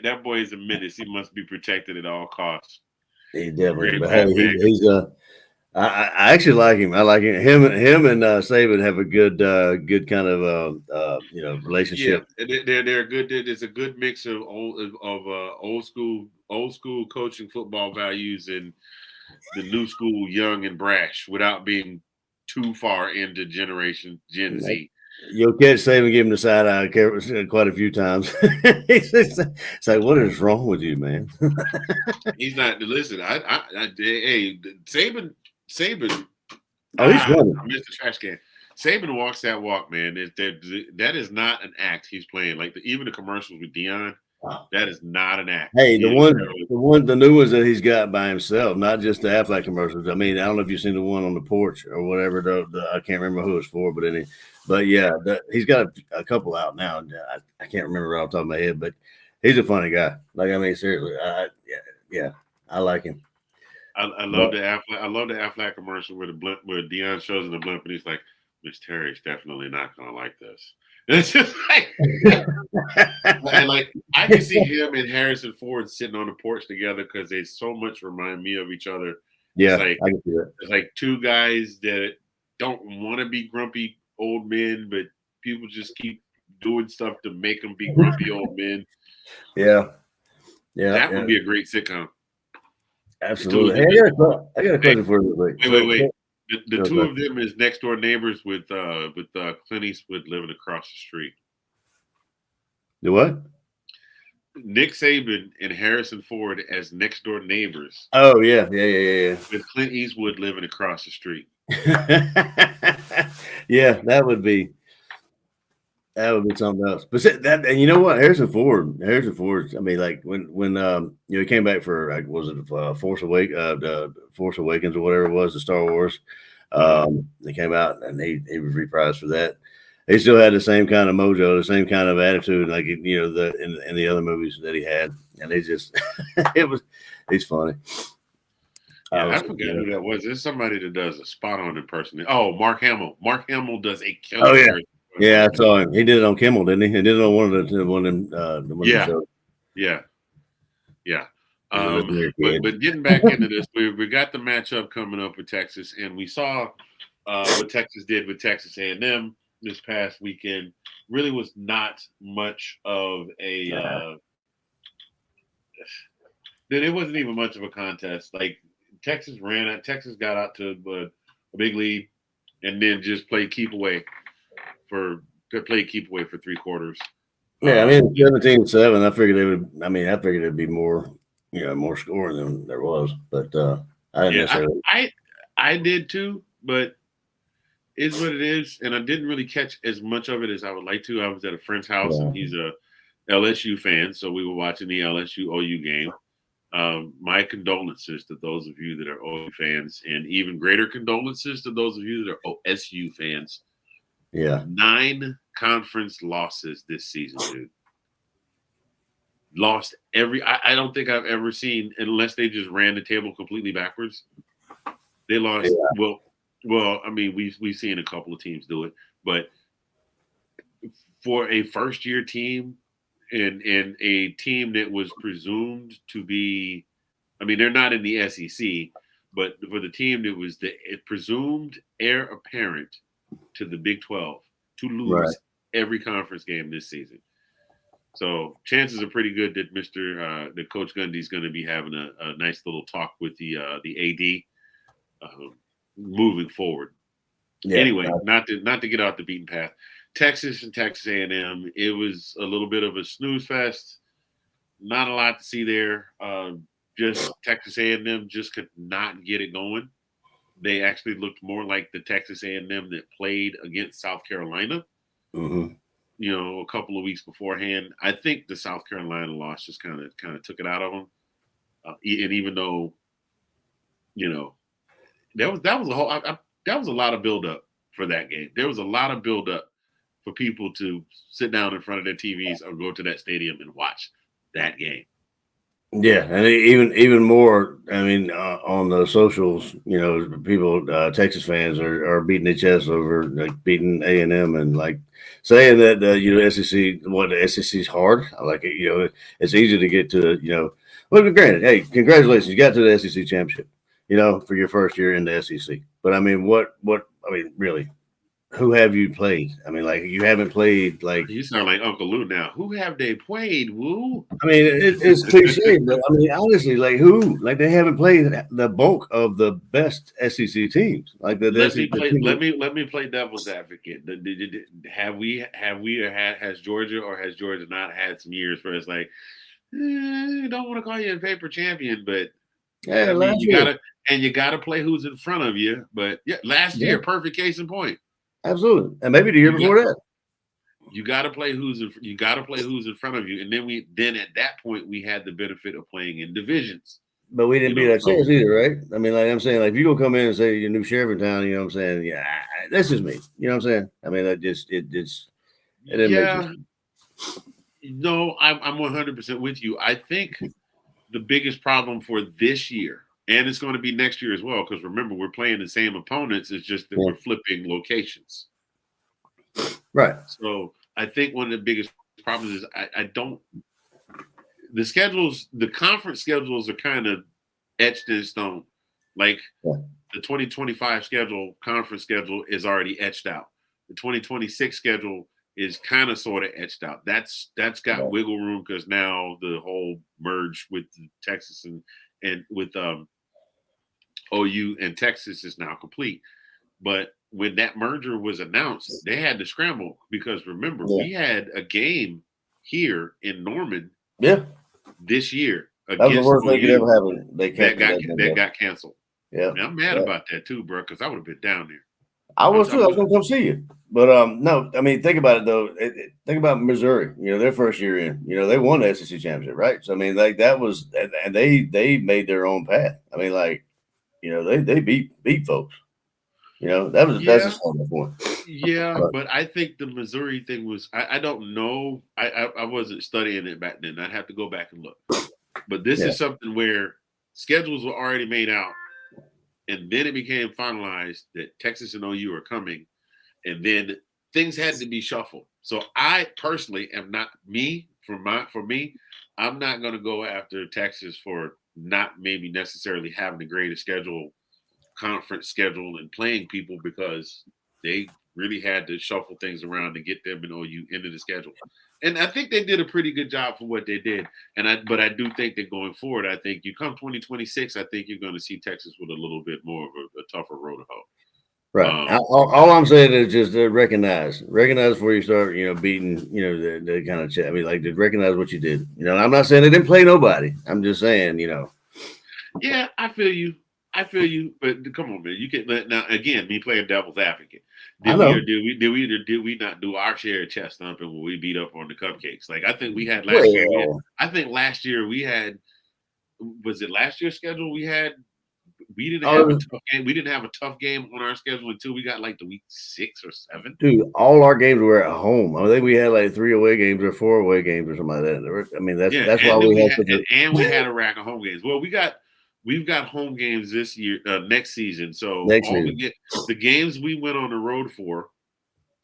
Speaker 3: Yep.
Speaker 2: boy is a menace. He must be protected at all costs.
Speaker 3: He definitely.
Speaker 2: Great
Speaker 3: But hey,
Speaker 2: black man.
Speaker 3: he's I actually like him. I like him. Him and Saban have a good kind of
Speaker 2: Yeah,
Speaker 3: relationship.
Speaker 2: they're good. There's a good mix of old school coaching football values and the new school young and brash without being too far into generation Gen
Speaker 3: Like,
Speaker 2: Z.
Speaker 3: you'll catch Saban give him the side eye quite a few times. It's like, what is wrong with you, man?
Speaker 2: He's not. Listen, hey, Saban.
Speaker 3: Oh, he's funny.
Speaker 2: I missed the trash can. Saban walks that walk, man. That is not an act he's playing. Like even the commercials with Dion, that is not an act.
Speaker 3: Hey,
Speaker 2: He is
Speaker 3: the new ones that he's got by himself, not just the Affleck commercials. I mean, I don't know if you've seen the one on the porch or whatever. I can't remember who it's for, but yeah, he's got a couple out now. I can't remember off the top of my head, but he's a funny guy. Like, I mean, seriously, yeah, I like him.
Speaker 2: I love the Affleck. I love the Affleck commercial where the blimp, where Dion shows in the blimp, and he's like, "Miss Terry's definitely not gonna like this." And it's just like, and like I can see him and Harrison Ford sitting on the porch together because they so much remind me of each other.
Speaker 3: Yeah,
Speaker 2: I
Speaker 3: can see that.
Speaker 2: it's like two guys that don't want to be grumpy old men, but people just keep doing stuff to make them be grumpy old men.
Speaker 3: Yeah,
Speaker 2: That would be a great sitcom.
Speaker 3: absolutely. Hey, I got a question for you.
Speaker 2: Wait. The two of them is next door neighbors with Clint Eastwood living across the street.
Speaker 3: The what?
Speaker 2: Nick Saban and Harrison Ford as next door neighbors.
Speaker 3: Oh yeah.
Speaker 2: With Clint Eastwood living across the street.
Speaker 3: Yeah, that would be something else. But that, and you know what, Harrison Ford. I mean, like when he came back for was it Force Awakens or whatever it was, the Star Wars. He came out and he was reprised for that. He still had the same kind of mojo, the same kind of attitude, like in the other movies that he had, and they just he's funny.
Speaker 2: Yeah, I forgot who that was. There's somebody that does a spot on impersonation. Oh, Mark Hamill. Mark Hamill does a killer.
Speaker 3: Oh yeah. Yeah, I saw him. He did it on Kimmel, didn't he? He did it on one of the shows.
Speaker 2: Yeah.
Speaker 3: But
Speaker 2: Getting back into this, we got the matchup coming up with Texas, and we saw what Texas did with Texas A&M this past weekend. Really was not much of a. It wasn't even much of a contest. Like Texas got out to a big lead, and then just played keep away for 3 quarters.
Speaker 3: Yeah, I mean 17-7. I figured it'd be more, more scoring than there was. But I didn't necessarily.
Speaker 2: I did too, but it's what it is, and I didn't really catch as much of it as I would like to. I was at a friend's house, and he's a LSU fan, so we were watching the LSU OU game. My condolences to those of you that are OU fans, and even greater condolences to those of you that are OSU fans.
Speaker 3: Yeah.
Speaker 2: 9 conference losses this season, dude. Lost I don't think I've ever seen, unless they just ran the table completely backwards. They lost. Yeah. Well, I mean, we've seen a couple of teams do it, but for a first year team and a team that was presumed to be, I mean, they're not in the SEC, but for the team that was the presumed heir apparent to the Big 12 to lose every conference game this season. So chances are pretty good that that Coach Gundy's going to be having a nice little talk with the AD moving forward. Yeah, anyway, not to get off the beaten path. Texas and Texas A&M, it was a little bit of a snooze fest. Not a lot to see there. Just Texas A&M just could not get it going. They actually looked more like the Texas A&M that played against South Carolina.
Speaker 3: Mm-hmm.
Speaker 2: A couple of weeks beforehand. I think the South Carolina loss just kind of took it out of them. And even though, that was a lot of buildup for that game. There was a lot of buildup for people to sit down in front of their TVs or go to that stadium and watch that game.
Speaker 3: Yeah, and even more. I mean, on the socials, people, Texas fans are beating their chests over like beating A&M and like saying that SEC, what the SEC is hard. I like it. It's easy to get to. Well, granted, hey, congratulations, you got to the SEC championship. For your first year in the SEC. But I mean, what? I mean, really, who have you played? I mean, like you haven't played like.
Speaker 2: You sound like Uncle Lou now. Who have they played? Woo?
Speaker 3: I mean, it's cliche, but I mean, honestly, like who? Like they haven't played the bulk of the best SEC teams. Like the
Speaker 2: Let me
Speaker 3: SEC
Speaker 2: play.
Speaker 3: teams.
Speaker 2: Let me play devil's advocate. Have we or has Georgia or has Georgia not had some years where it's like, don't want to call you a paper champion, but
Speaker 3: Yeah,
Speaker 2: I mean
Speaker 3: last year,
Speaker 2: you gotta play who's in front of you. But yeah, last
Speaker 3: yeah,
Speaker 2: year, perfect case in point.
Speaker 3: absolutely, and maybe the year
Speaker 2: You
Speaker 3: before that.
Speaker 2: You got to play who's in front of you, and then at that point we had the benefit of playing in divisions.
Speaker 3: But we didn't beat that
Speaker 2: So
Speaker 3: chance either, right? I mean, like I'm saying, like if you go come in and say you're new sheriff in town, you know what I'm saying? Yeah, that's just me. You know what I'm saying? I mean, it didn't make sense.
Speaker 2: yeah, no, I'm 100% with you. I think the biggest problem for this year, and it's going to be next year as well, because remember we're playing the same opponents. It's just that
Speaker 3: Yeah.
Speaker 2: we're flipping locations.
Speaker 3: Right.
Speaker 2: So I think one of the biggest problems is I don't. The conference schedules are kind of etched in stone. Like
Speaker 3: Yeah.
Speaker 2: the 2025 conference schedule is already etched out. The 2026 schedule is kind of sort of etched out. That's got
Speaker 3: Right.
Speaker 2: wiggle room because now the whole merge with Texas and with OU and Texas is now complete. But when that merger was announced, they had to scramble because remember,
Speaker 3: Yeah.
Speaker 2: we had a game here in Norman
Speaker 3: Yeah.
Speaker 2: this year
Speaker 3: That was the
Speaker 2: against
Speaker 3: worst thing could ever
Speaker 2: OU
Speaker 3: happen. They
Speaker 2: that
Speaker 3: canceled that.
Speaker 2: got canceled.
Speaker 3: Yeah.
Speaker 2: And I'm mad
Speaker 3: Yeah.
Speaker 2: about that too, bro, because I would have been down there.
Speaker 3: I was too. I was going to come see you. But no, I mean, think about it though. Think about Missouri. Their first year in. They won the SEC championship, right? So I mean, like that was, and they made their own path. I mean, like they beat folks. That's a starting point.
Speaker 2: Yeah, but I think the Missouri thing was I don't know. I wasn't studying it back then. I'd have to go back and look. But this is something where schedules were already made out, and then it became finalized that Texas and OU are coming, and then things had to be shuffled. So I personally am not for me, I'm not going to go after Texas for not maybe necessarily having the greatest conference schedule and playing people because they really had to shuffle things around to get them and OU into the schedule. And I think they did a pretty good job for what they did. But I do think that going forward, I think you come 2026, I think you're going to see Texas with a little bit more of a tougher road to hoe.
Speaker 3: Right. All I'm saying is just recognize before you start, beating, the kind of. I mean, like, just recognize what you did. I'm not saying they didn't play nobody. I'm just saying,
Speaker 2: Yeah, I feel you. But come on, man. You can now again. Me playing devil's advocate.
Speaker 3: I know.
Speaker 2: Did we not do our share of chest thumping when we beat up on the cupcakes? Like I think we had last year. I think last year we had. Was it last year's schedule? We didn't have a tough game. We didn't have a tough game on our schedule until we got like the week 6 or 7.
Speaker 3: Dude, all our games were at home. I think we had like 3 away games or 4 away games or something like that. I mean, that's why we
Speaker 2: had a rack of home games. Well, we've got home games this year, next season. So the games we went on the road for,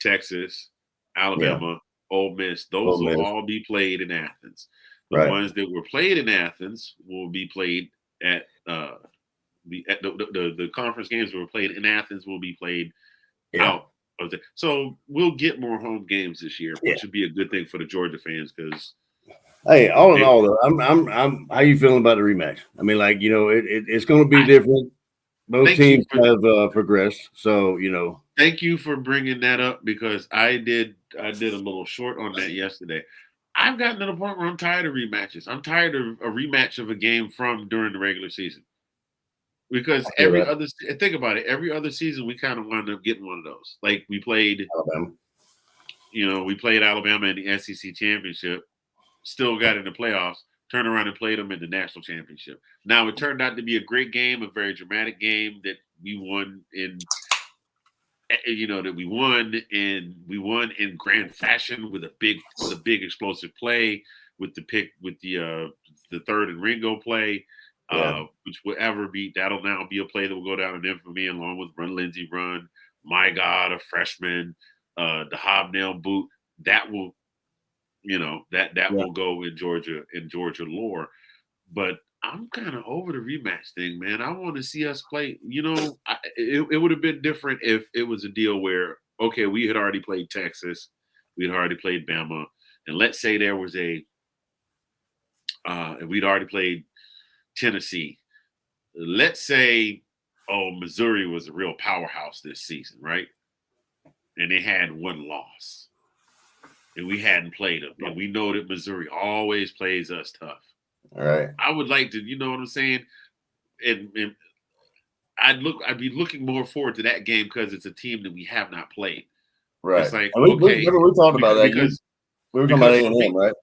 Speaker 2: Texas, Alabama, Ole Miss, those will all be played in Athens. The ones that were played in Athens will be played at the conference games that were played in Athens will be played out of the. So we'll get more home games this year, which would be a good thing for the Georgia fans because.
Speaker 3: Hey, all in all, though, I'm. How you feeling about the rematch? I mean, like it's going to be different. Both teams have progressed, so
Speaker 2: Thank you for bringing that up because I did a little short on that yesterday. I've gotten to the point where I'm tired of rematches. I'm tired of a rematch of a game from during the regular season. Because think about it, every other season we kind of wound up getting one of those. Like we played
Speaker 3: Alabama.
Speaker 2: We played Alabama in the SEC championship, still got in the playoffs, turned around and played them in the national championship. Now it turned out to be a great game, a very dramatic game that we won in we won in grand fashion with a big explosive play. with the pick with the third and Ringo play, which will ever be. That'll now be a play that will go down in infamy along with Run Lindsey Run. My God, a freshman, the hobnail boot. That will, that will go in Georgia lore. But I'm kind of over the rematch thing, man. I want to see us play. It would have been different if it was a deal where, okay, we had already played Texas, we had already played Bama, and let's say there was and we'd already played Tennessee. Let's say, Missouri was a real powerhouse this season, right? And they had one loss, and we hadn't played them, and we know that Missouri always plays us tough.
Speaker 3: All right.
Speaker 2: I would like to, you know what I'm saying? And I'd be looking more forward to that game because it's a team that we have not played.
Speaker 3: Right.
Speaker 2: It's like,
Speaker 3: we talked about that
Speaker 2: because
Speaker 3: we were talking about A&M, right?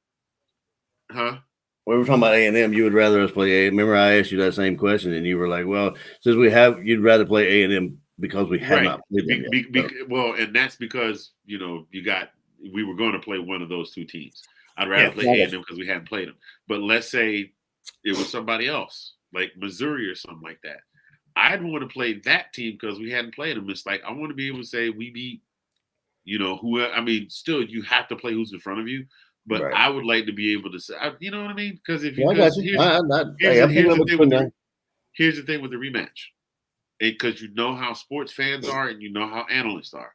Speaker 2: Huh?
Speaker 3: We were talking about A&M. You would rather us play A&M. Remember, I asked you that same question, and you were like, "Well, since you'd rather play A&M because we have not played them yet."
Speaker 2: Well, and that's because we were going to play one of those two teams. I'd rather play A&M because we hadn't played them. But let's say it was somebody else, like Missouri or something like that. I'd want to play that team because we hadn't played them. It's like I want to be able to say we beat, who. I mean, still you have to play who's in front of you. But I would like to be able to say, you know what I mean? Because if you, here's the thing with the rematch, because you know how sports fans are and you know how analysts are.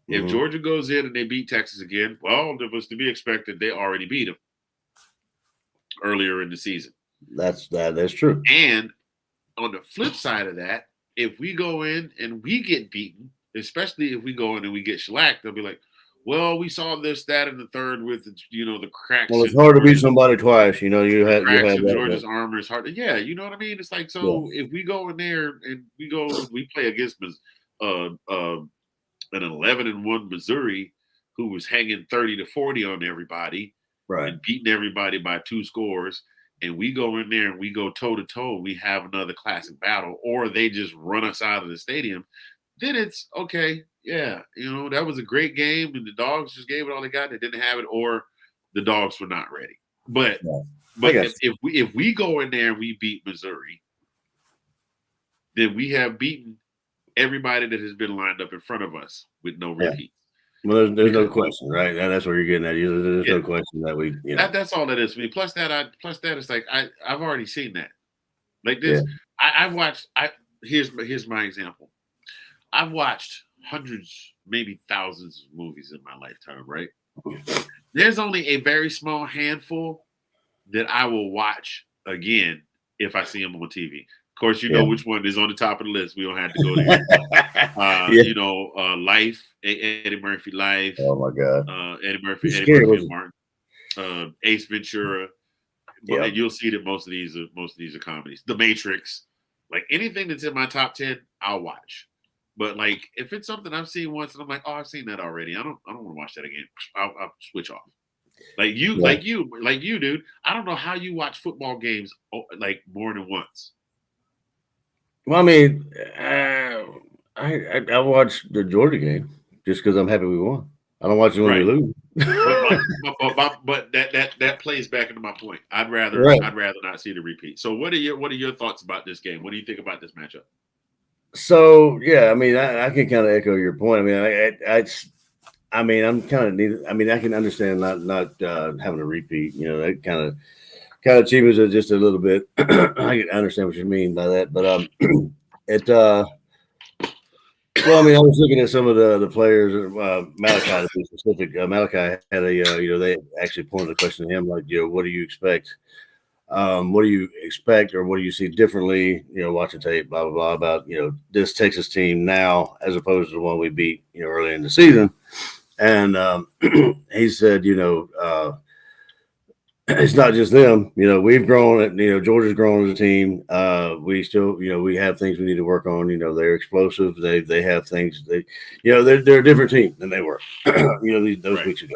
Speaker 2: If Georgia goes in and they beat Texas again, well, it was to be expected. They already beat them earlier in the season.
Speaker 3: That's true.
Speaker 2: And on the flip side of that, if we go in and we get beaten, especially if we go in and we get shellacked, they'll be like, well, we saw this, that, and the third with the cracks.
Speaker 3: Well, it's hard to beat somebody twice. You had
Speaker 2: Georgia's armor is hard. Yeah, you know what I mean. It's like if we go in there and we play against an 11-1 Missouri who was hanging 30-40 on everybody,
Speaker 3: right,
Speaker 2: and beating everybody by 2 scores, and we go in there and we go toe to toe, we have another classic battle, or they just run us out of the stadium. Then it's okay. Yeah, that was a great game, and the Dawgs just gave it all they got. They didn't have it, or the Dawgs were not ready. But if we go in there and we beat Missouri, then we have beaten everybody that has been lined up in front of us with no repeats.
Speaker 3: Well, there's no question, right? That's where you're getting at. There's no question that we.
Speaker 2: That's all that is for me. Plus that, it's like I've already seen that. Like this, I've watched. Here's my example. I've watched hundreds, maybe thousands of movies in my lifetime, right? There's only a very small handful that I will watch again if I see them on TV. Of course, you know which one is on the top of the list. We don't have to go there. Life, Eddie Murphy, Life.
Speaker 3: Oh my God,
Speaker 2: Eddie Murphy and Martin, Ace Ventura. And you'll see that most of these are comedies. The Matrix, like anything that's in my top 10, I'll watch. But like, if it's something I've seen once and I'm like, oh, I've seen that already, I don't want to watch that again. I'll switch off. Like you, dude. I don't know how you watch football games like more than once.
Speaker 3: Well, I mean, I watched the Georgia game just because I'm happy we won. I don't watch it when we lose.
Speaker 2: but that plays back into my point. I'd rather not see the repeat. So what are your thoughts about this game? What do you think about this matchup?
Speaker 3: So I mean, I can kind of echo your point. I mean, I'm kind of needed. I mean, I can understand not having a repeat. That kind of cheapens it just a little bit. I can understand what you mean by that, but well, I mean, I was looking at some of the players. Malachi, to be specific, Malachi had they actually pointed a question to him like, what do you expect? What do you expect, or what do you see differently? Watching tape, blah blah blah, about this Texas team now as opposed to the one we beat early in the season. And he said, it's not just them. We've grown. Georgia's grown as a team. We still, we have things we need to work on. They're explosive. They have things. They're a different team than they were. Those weeks ago.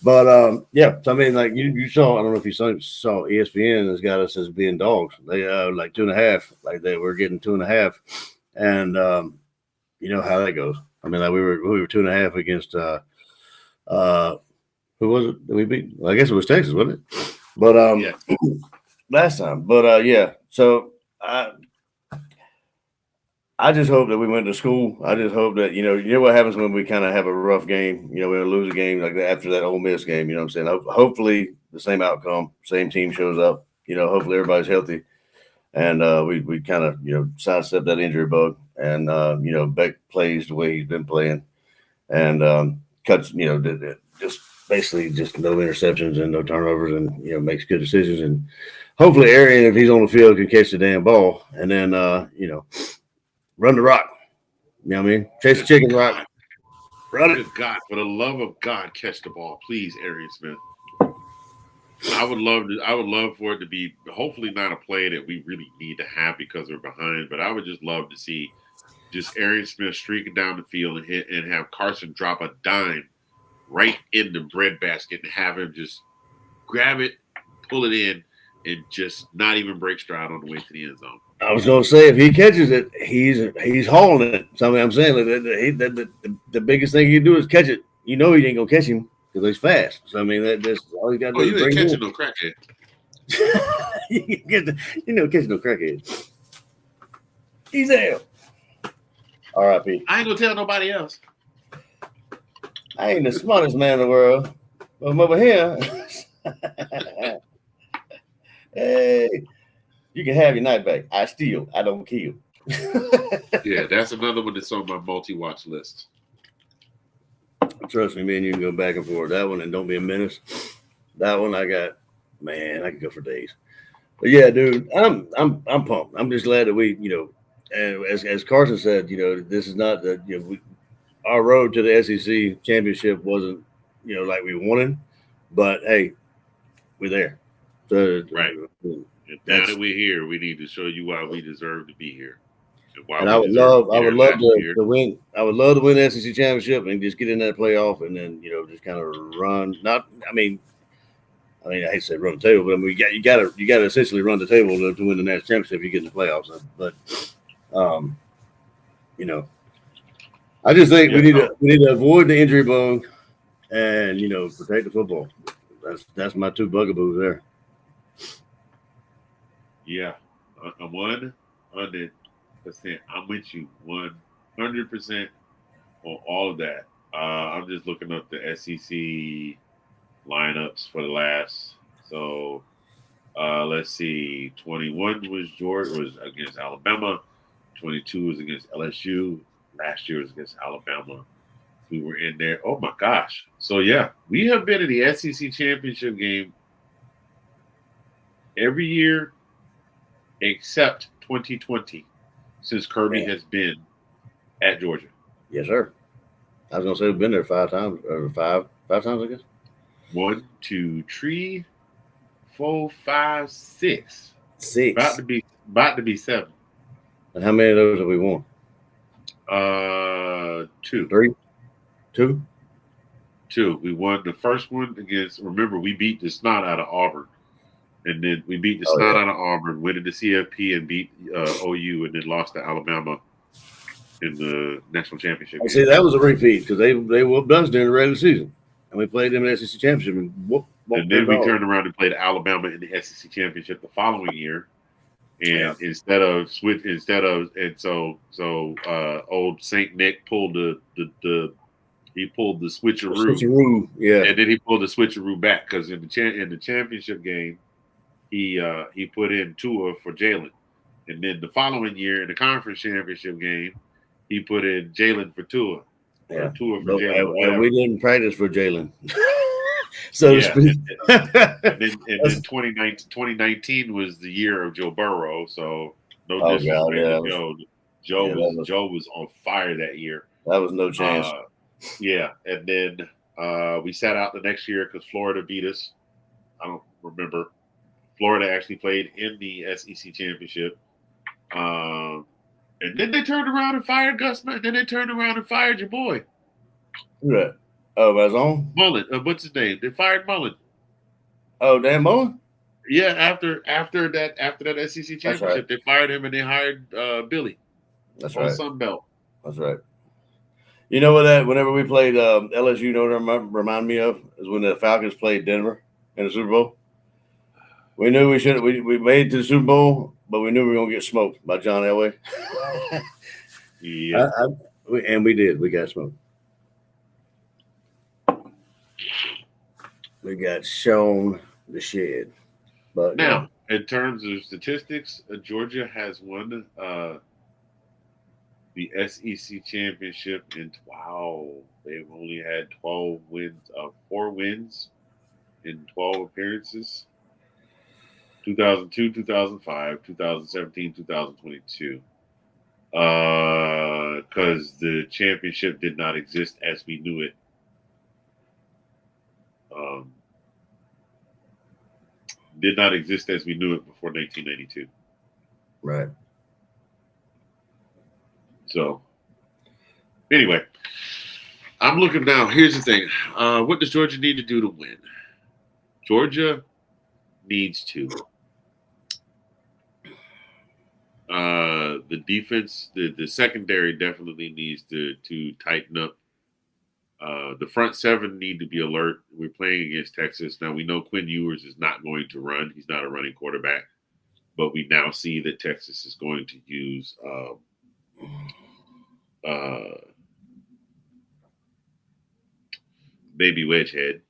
Speaker 3: But so I mean, like you saw. I don't know if you saw ESPN has got us as being dogs. They like 2.5. Like they were getting 2.5, and you know how that goes. I mean, like we were 2.5 against. Who was it that we beat? Well, I guess it was Texas, wasn't it? But
Speaker 2: Yeah.
Speaker 3: last time. But yeah. So I just hope that we went to school. I just hope that, you know what happens when we kind of have a rough game, we lose a game like that after that Ole Miss game, you know what I'm saying? Hopefully the same outcome, same team shows up, hopefully everybody's healthy. And we kind of, sidestep that injury bug. And, Beck plays the way he's been playing and cuts, just basically just no interceptions and no turnovers and, makes good decisions. And hopefully Arian, if he's on the field, can catch the damn ball. And then, run the rock. You know what I mean? Chase the chicken rock. Run it.
Speaker 2: Good God, for the love of God, catch the ball, please, Arian Smith. I would love for it to be hopefully not a play that we really need to have because we're behind, but I would just love to see just Arian Smith streaking down the field and have Carson drop a dime right in the breadbasket and have him just grab it, pull it in, and just not even break stride on the way to the end zone.
Speaker 3: I was going to say, if he catches it, he's hauling it. So I'm saying the biggest thing he can do is catch it. You know he ain't going to catch him because he's fast. So, I mean, that's all you got to do.
Speaker 2: You ain't catching no crackhead.
Speaker 3: Catching no crackhead. He's there. R.I.P.
Speaker 2: I ain't going to tell nobody else.
Speaker 3: I ain't the smartest man in the world. But I'm over here. Hey. You can have your night back. I steal. I don't kill.
Speaker 2: Yeah, that's another one that's on my multi-watch list.
Speaker 3: Trust me, man, you can go back and forth. That one and Don't Be a Menace. That one I could go for days. But yeah, dude, I'm pumped. I'm just glad that we, and as Carson said, this is not the our road to the SEC championship wasn't, like we wanted, but hey, we're there. So,
Speaker 2: right. Now that we're here, we need to show you why we deserve to be here.
Speaker 3: And I would love to win. I would love to win the SEC championship and just get in that playoff, and then just kind of run. I hate to say run the table, but I mean you got to essentially run the table to win the national championship. You get in the playoffs, but I just think we need to avoid the injury bug and protect the football. That's my two bugaboos there.
Speaker 2: Yeah, 100%. I'm with you 100% on all of that. I'm just looking up the SEC lineups for the last. So let's see. 21 was against Alabama. 22 was against LSU. Last year was against Alabama. We were in there. Oh my gosh. So yeah, we have been in the SEC championship game every year except 2020 since Kirby has been at Georgia.
Speaker 3: Yes, sir. I was gonna say we've been there 5 times or five times, I guess.
Speaker 2: 1, 2, 3, 4, 5, 6.
Speaker 3: 6.
Speaker 2: About to be 7.
Speaker 3: And how many of those have we won?
Speaker 2: 2.
Speaker 3: 3? 2?
Speaker 2: 2. We won the first one against. Remember, we beat the snot out of Auburn, and then we beat the snot out of Auburn, went into CFP and beat OU, and then lost to Alabama in the national championship.
Speaker 3: See, that was a repeat because they whooped us during the regular season, and we played them in the SEC championship and whooped.
Speaker 2: And then we turned around and played Alabama in the SEC championship the following year. And instead of old Saint Nick pulled the switcheroo.
Speaker 3: Yeah.
Speaker 2: And then he pulled the switcheroo back because in the championship game, he put in Tua for Jalen, and then the following year in the conference championship game, he put in Jalen for Tua.
Speaker 3: Yeah.
Speaker 2: Tua for Jalen.
Speaker 3: And we didn't practice for Jalen. So to speak.
Speaker 2: And then 2019 was the year of Joe Burrow. So no disrespect to Joe. Joe was on fire that year.
Speaker 3: That was no chance.
Speaker 2: And then we sat out the next year because Florida beat us. I don't remember. Florida actually played in the SEC championship. And then they turned around and fired Gus. Then they turned around and fired your boy.
Speaker 3: Who that? Oh, Razon?
Speaker 2: Mullen. What's his name? They fired Mullen.
Speaker 3: Oh, Dan Mullen?
Speaker 2: Yeah, after that SEC championship, they fired him and they hired Billy.
Speaker 3: That's
Speaker 2: on
Speaker 3: right.
Speaker 2: Sun Belt.
Speaker 3: That's right. You know what? Whenever we played LSU, you know what it remind me of is when the Falcons played Denver in the Super Bowl. We knew we should. We made it to the Super Bowl, but we knew we were gonna get smoked by John Elway.
Speaker 2: Yeah.
Speaker 3: And we did. We got smoked. We got shown the shed. But
Speaker 2: Now, in terms of statistics, Georgia has won the SEC championship in they've only had 4 wins in 12 appearances. 2002, 2005, 2017, 2022. Because the championship did not exist as we knew it. Did not exist as we knew it before 1992.
Speaker 3: right.
Speaker 2: So, anyway, I'm looking now. Here's the thing. What does Georgia need to do to win? Georgia needs to. The defense, the secondary definitely needs to tighten up. The front seven need to be alert. We're playing against Texas. Now, we know Quinn Ewers is not going to run. He's not a running quarterback. But we now see that Texas is going to use baby wedgehead.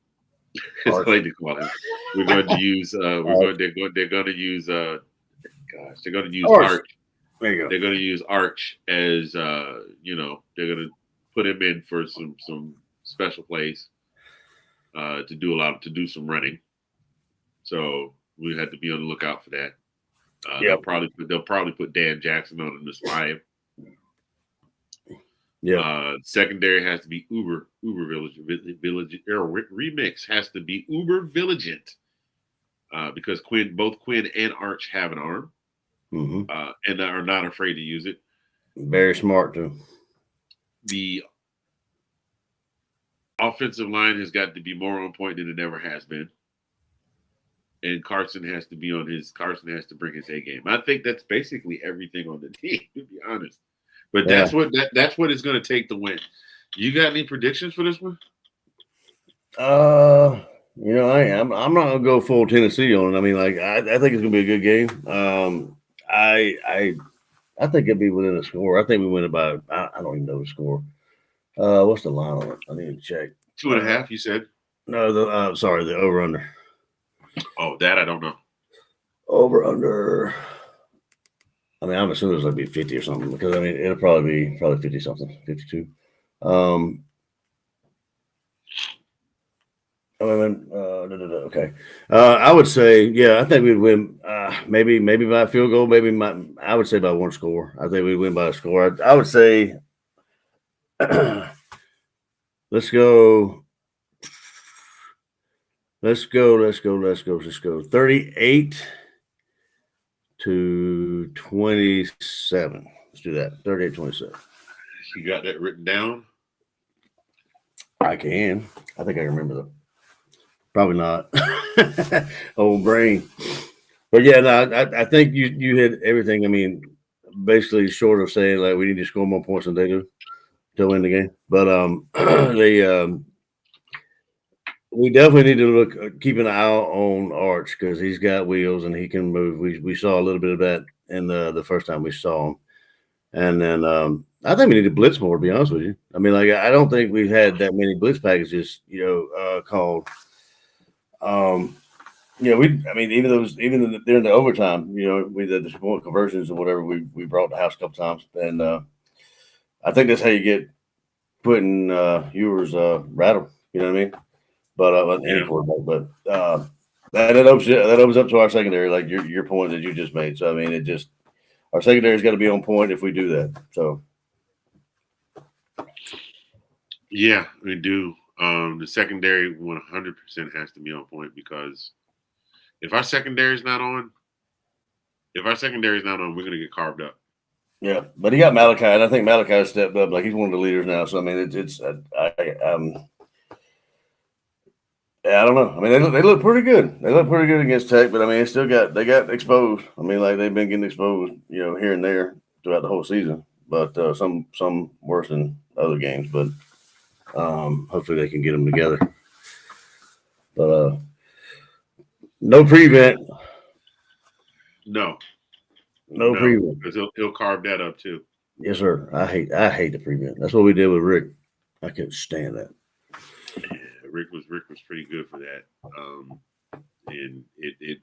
Speaker 2: That's what I like to call him. We're going to use. They're going to use. They're going to use Arch.
Speaker 3: There you go.
Speaker 2: They're going to use Arch as they're going to put him in for some special plays to do some running. So we had to be on the lookout for that. They'll probably put Dan Jackson on in the spy.
Speaker 3: Yeah.
Speaker 2: Secondary has to be uber vigilant. Remix has to be uber vigilant because both Quinn and Arch have an arm.
Speaker 3: Mm-hmm.
Speaker 2: And are not afraid to use it.
Speaker 3: Very smart too.
Speaker 2: The offensive line has got to be more on point than it ever has been. And Carson has to bring his A game. I think that's basically everything on the team, to be honest. But that's what it's going to take to win. You got any predictions for this one?
Speaker 3: I'm not gonna go full Tennessee on it. I mean, like I think it's gonna be a good game. I think it'd be within a score. I think we win about. I don't even know the score. What's the line on it? I need to check.
Speaker 2: 2.5. You said?
Speaker 3: No, the over under.
Speaker 2: Oh, that I don't know.
Speaker 3: Over under. I mean, I'm assuming it's like be 50 or something because I mean it'll probably be 50 something, 52. Okay. I would say, yeah, I think we'd win. Maybe by a field goal. I would say by one score. I think we'd win by a score. I would say, let's go. 38-27. Let's do that. 38-27.
Speaker 2: You got that written down?
Speaker 3: I can. I think I remember them. Probably not. Old brain. But yeah, no, I think you hit everything. I mean, basically short of saying like we need to score more points than they do to win the game. But we definitely need to keep an eye on Arch because he's got wheels and he can move. We saw a little bit of that in the first time we saw him. And then I think we need to blitz more, to be honest with you. I mean, like I don't think we've had that many blitz packages, called. Even during the overtime, we did the point conversions or whatever, we brought the house a couple times, and I think that's how you get putting Ewers rattled. You know what I mean? But any quarterback, but that opens up to our secondary, like your point that you just made. So I mean, our secondary's got to be on point if we do that. So
Speaker 2: yeah, we do. The secondary 100% has to be on point because if our secondary is not on, we're going to get carved up.
Speaker 3: Yeah, but he got Malachi, and I think Malachi stepped up. Like he's one of the leaders now. So I mean, I don't know. I mean, they look pretty good. They look pretty good against Tech, but I mean, they got exposed. I mean, like they've been getting exposed, here and there throughout the whole season. But some worse than other games. But hopefully they can get them together. But no prevent.
Speaker 2: No,
Speaker 3: No prevent.
Speaker 2: because he'll carve that up too.
Speaker 3: Yes, sir. I hate the prevent. That's what we did with Rick. I couldn't stand that.
Speaker 2: Yeah, Rick was pretty good for that. And it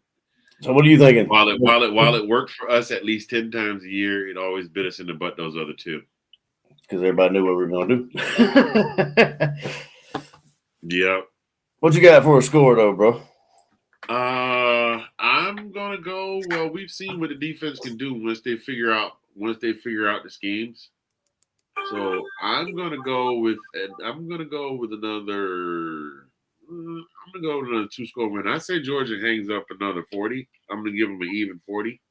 Speaker 3: So what are you thinking?
Speaker 2: while it worked for us at least 10 times a year, it always bit us in the butt those other two.
Speaker 3: Because everybody knew what we were going to do.
Speaker 2: Yep.
Speaker 3: What you got for a score, though, bro?
Speaker 2: I'm gonna go. Well, we've seen what the defense can do once they figure out the schemes. So I'm gonna go with another. I'm gonna go with another 2-score win. I say Georgia hangs up another 40. I'm gonna give them an even 40,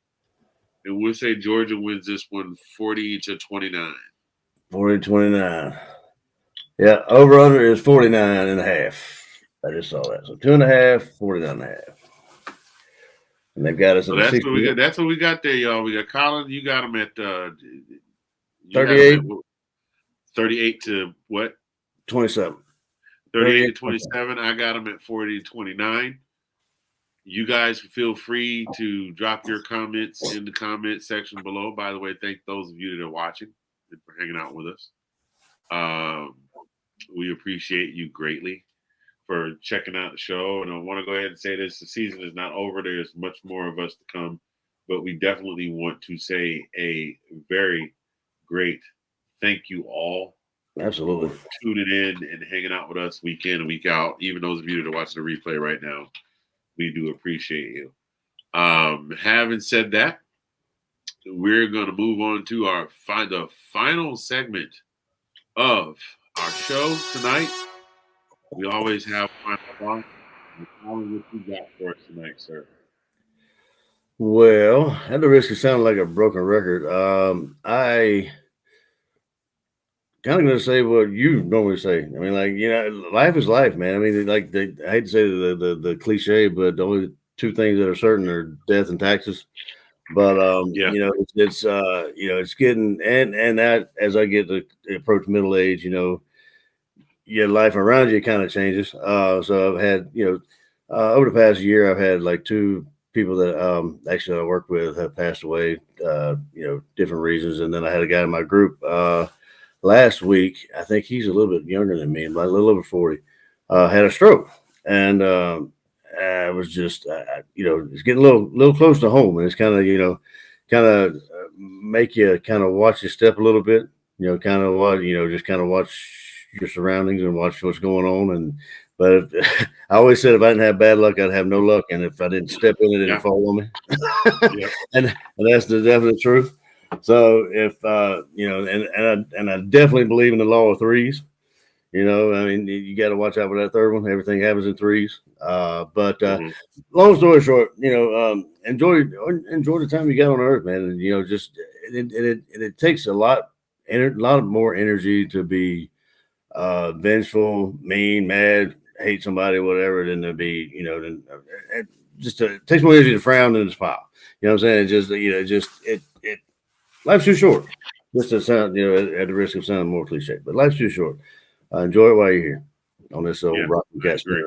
Speaker 2: and we'll say Georgia wins this one 40-29.
Speaker 3: 40-29. Yeah, over under is 49.5. I just saw that. So 2.5, 49.5. And they've got us
Speaker 2: So
Speaker 3: at
Speaker 2: that's
Speaker 3: 60.
Speaker 2: what we got. That's what we got there, y'all. We got Colin. You got him at
Speaker 3: 38.
Speaker 2: 38 to what?
Speaker 3: 27.
Speaker 2: 38 to 27. I got him at 40-29. You guys feel free to drop your comments in the comment section below. By the way, thank those of you that are watching and for hanging out with us. We appreciate you greatly for checking out the show. And I want to go ahead and say this: the season is not over. There's much more of us to come, but we definitely want to say a very great thank you all.
Speaker 3: Absolutely.
Speaker 2: For tuning in and hanging out with us week in and week out. Even those of you that are watching the replay right now, we do appreciate you. Having said that, we're going to move on to the final segment of our show tonight. We always have final thoughts. What you got for us tonight, sir?
Speaker 3: Well, at the risk of sounding like a broken record, I kind of going to say what you normally say. I mean, like, life is life, man. I mean, I hate to say the cliche, but the only two things that are certain are death and taxes. But it's getting and that as I get to approach middle age, your life around you kind of changes. So I've had, over the past year, I've had like two people that actually I work with have passed away, different reasons. And then I had a guy in my group last week. I think he's a little bit younger than me, but a little over 40, had a stroke. And I was just, it's getting a little close to home. And it's kind of, make you kind of watch your step a little bit, kind of what, just kind of watch your surroundings and watch what's going on. But I always said if I didn't have bad luck, I'd have no luck. And if I didn't step in it, it'd fall on me.
Speaker 2: Yeah.
Speaker 3: and that's the definite truth. So if, and I definitely believe in the law of threes. I mean, you got to watch out for that third one. Everything happens in threes. But long story short, enjoy the time you got on Earth, man. And just it takes a lot more energy to be vengeful, mean, mad, hate somebody, whatever, than to be, it takes more energy to frown than to smile. You know what I'm saying? Life's too short. Just to sound, at the risk of sounding more cliche, but life's too short. Enjoy it while you're here on this old rocking cat spinner.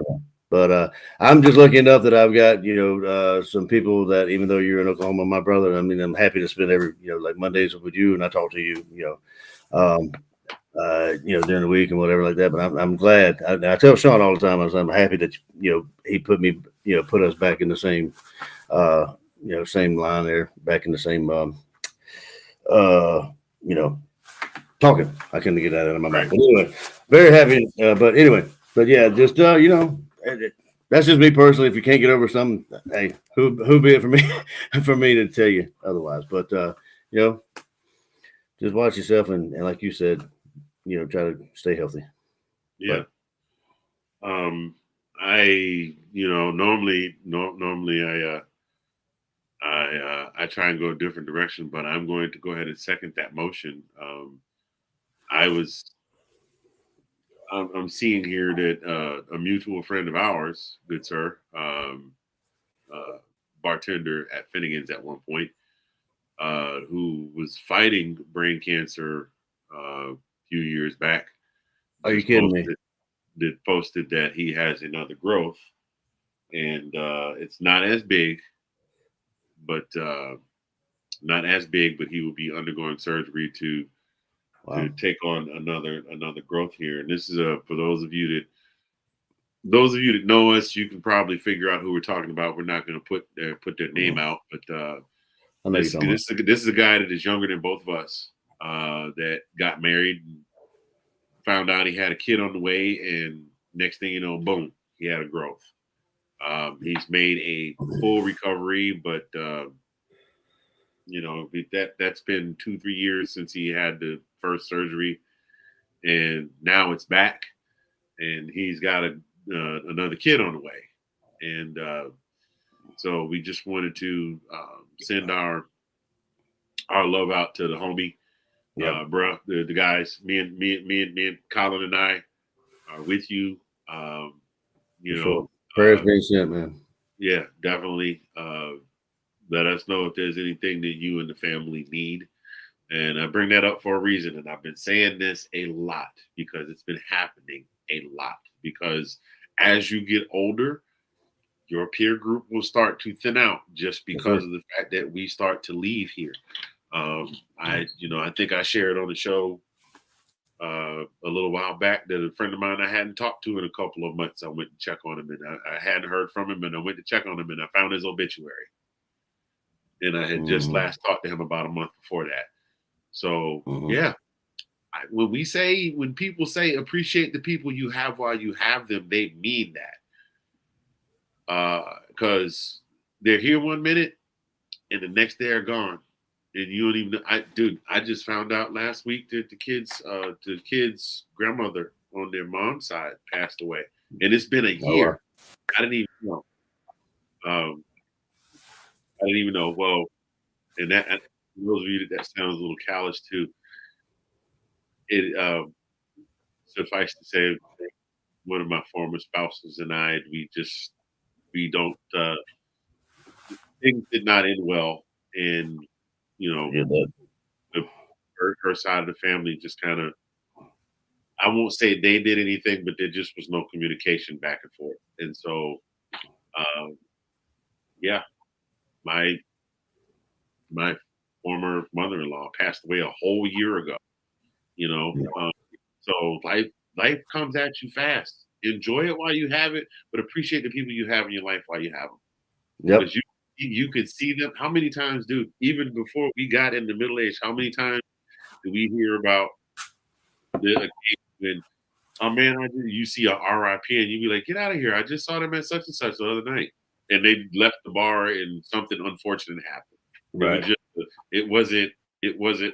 Speaker 3: But I'm just lucky enough that I've got, some people that even though you're in Oklahoma, my brother, I mean, I'm happy to spend every, like Mondays with you and I talk to you, during the week and whatever like that. But I'm glad. I tell Sean all the time, I'm happy that, he put us back in the same, same line there, back in the same, talking. I couldn't get that out of my mouth. But anyway, very happy. But yeah, just that's just me personally. If you can't get over something, hey, who be it for me for me to tell you otherwise? But just watch yourself and like you said, try to stay healthy.
Speaker 2: Yeah. I normally I try and go a different direction, but I'm going to go ahead and second that motion. I'm seeing here that a mutual friend of ours, good sir, bartender at Finnegan's at one point, who was fighting brain cancer a few years back.
Speaker 3: Are you kidding me?
Speaker 2: That posted that he has another growth, and it's not as big, but not as big. But he will be undergoing surgery to take on another growth here. And this is for those of you that know us, you can probably figure out who we're talking about. We're not going to put their name out, but
Speaker 3: I know you're
Speaker 2: this is a guy that is younger than both of us, that got married and found out he had a kid on the way, and next thing you know, boom, he had a growth. He's made a full recovery, but that's been 2-3 years since he had the first surgery, and now it's back, and he's got another kid on the way, and so we just wanted to send our love out to the homie, bruh, the guys. Me and Colin and I are with you.
Speaker 3: Prayers being sent, man.
Speaker 2: Yeah, definitely. Let us know if there's anything that you and the family need. And I bring that up for a reason. And I've been saying this a lot because it's been happening a lot. Because as you get older, your peer group will start to thin out just because of the fact that we start to leave here. I think I shared on the show a little while back that a friend of mine I hadn't talked to in a couple of months, I went to check on him, and I hadn't heard from him, and I went to check on him, and I found his obituary. And I had just last talked to him about a month before that. So, yeah, when people say appreciate the people you have while you have them, they mean that. Because they're here one minute and the next day are gone. And you don't even know. I just found out last week that the kids' grandmother on their mom's side passed away. And it's been a year. I didn't even know. I didn't even know. Well, and that, those of you that sounds a little callous too. It suffice to say, one of my former spouses and I, we don't things did not end well, and her side of the family just kind of, I won't say they did anything, but there just was no communication back and forth, and so my former mother-in-law passed away a whole year ago. So life comes at you fast. Enjoy it while you have it, but appreciate the people you have in your life while you have them.
Speaker 3: Yep.
Speaker 2: Because you could see them. How many times, dude, even before we got into middle age, how many times do we hear about the occasion when, you see a RIP and you be like, get out of here. I just saw them at such and such the other night. And they left the bar and something unfortunate happened.
Speaker 3: Right.
Speaker 2: It wasn't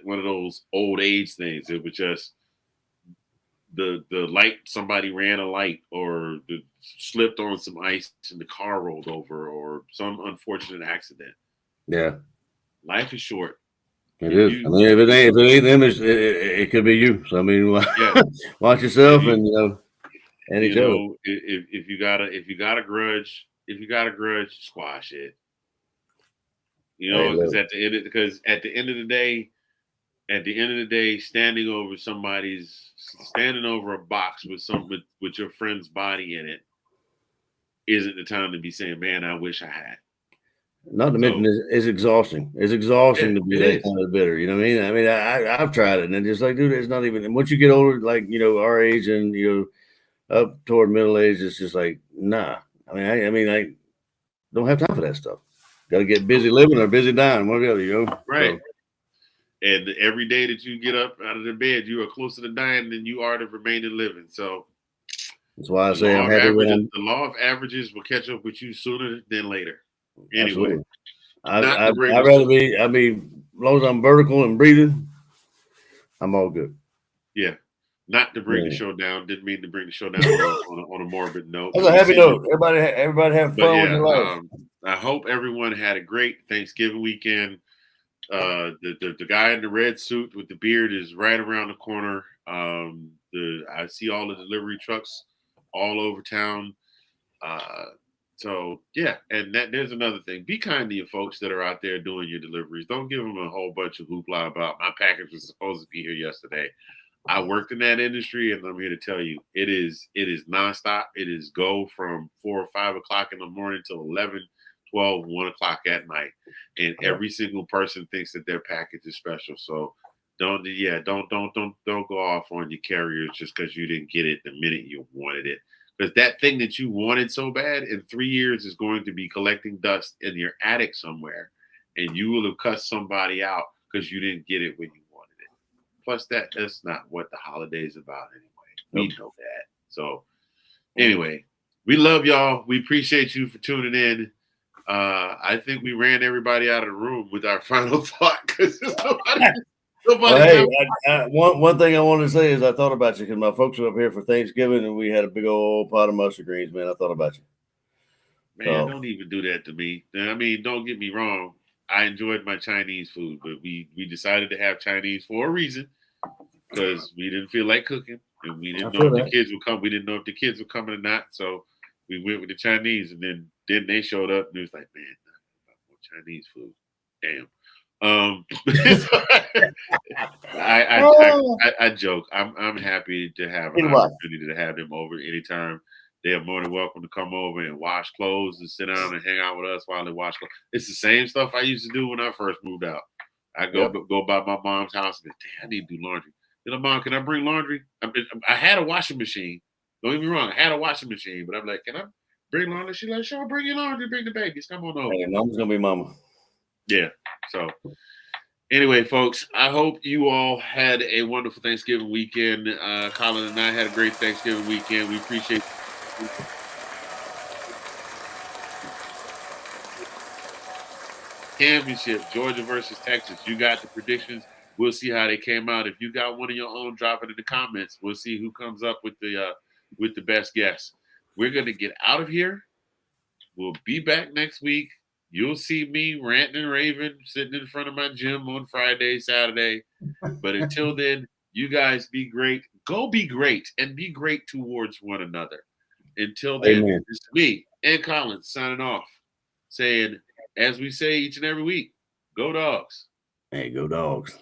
Speaker 2: one of those old age things. It was just the light, somebody ran a light or slipped on some ice and the car rolled over or some unfortunate accident.
Speaker 3: Yeah.
Speaker 2: Life is short.
Speaker 3: It is. If it ain't them, it could be you. So watch yourself and each other.
Speaker 2: If you got a grudge, squash it. Because at the end of the day, standing over a box with your friend's body in it isn't the time to be saying, "Man, I wish I had."
Speaker 3: Not to mention, it's exhausting. It's exhausting to be that kind of bitter. You know what I mean? I've tried it, and just like, dude, it's not even. And once you get older, like our age, and up toward middle age, it's just like, nah. I mean, don't have time for that stuff. Got to get busy living or busy dying, one or the other,
Speaker 2: Right.
Speaker 3: So,
Speaker 2: and every day that you get up out of the bed, you are closer to dying than you are to remaining living. So
Speaker 3: that's why I say I'm happy
Speaker 2: the law of averages will catch up with you sooner than later. Anyway,
Speaker 3: I'd rather be. As long as I'm vertical and breathing, I'm all good.
Speaker 2: Yeah. Not to bring the show down. Didn't mean to bring the show down on a morbid note.
Speaker 3: That's a happy note. Everybody have fun with your life.
Speaker 2: I hope everyone had a great Thanksgiving weekend. The guy in the red suit with the beard is right around the corner. I see all the delivery trucks all over town. So yeah, and there's another thing. Be kind to your folks that are out there doing your deliveries. Don't give them a whole bunch of hoopla about my package was supposed to be here yesterday. I worked in that industry, and I'm here to tell you, it is nonstop. It is go from 4 or 5 o'clock in the morning till 11, 12, 1 o'clock at night, and every single person thinks that their package is special. So don't go off on your carriers just because you didn't get it the minute you wanted it. Because that thing that you wanted so bad in 3 years is going to be collecting dust in your attic somewhere, and you will have cussed somebody out because you didn't get it when you wanted it. Plus, that's not what the holiday is about anyway. We know that. So anyway, we love y'all. We appreciate you for tuning in. I think we ran everybody out of the room with our final thought because nobody.
Speaker 3: One thing I wanted to say is I thought about you because my folks were up here for Thanksgiving and we had a big old pot of mustard greens, man. I thought about you.
Speaker 2: Man, don't even do that to me. I mean, don't get me wrong. I enjoyed my Chinese food, but we decided to have Chinese for a reason because we didn't feel like cooking and we didn't know if the kids would come. We didn't know if the kids were coming or not. So we went with the Chinese, and then they showed up and it was like, man, more Chinese food. Damn. I joke. I'm happy to have an opportunity to have them over anytime. They are more than welcome to come over and wash clothes and sit down and hang out with us while they wash clothes. It's the same stuff I used to do when I first moved out. I go by my mom's house and go, damn, I need to do laundry. You know, Mom, can I bring laundry? I had a washing machine. Don't get me wrong. I had a washing machine, but I'm like, can I bring laundry? She's like, sure, bring your laundry, bring the babies. Come on over.
Speaker 3: Hey, mama's going to be mama.
Speaker 2: Yeah. So anyway, folks, I hope you all had a wonderful Thanksgiving weekend. Colin and I had a great Thanksgiving weekend. We appreciate championship, Georgia versus Texas. You got the predictions. We'll see how they came out. If you got one of your own, drop it in the comments. We'll see who comes up with the best guess. We're gonna get out of here. We'll be back next week. You'll see me ranting and raving, sitting in front of my gym on Friday, Saturday. But until then, you guys be great. Go be great and be great towards one another. Until then, it's me and Colin signing off, saying, as we say each and every week, go Dogs.
Speaker 3: Hey, go Dogs.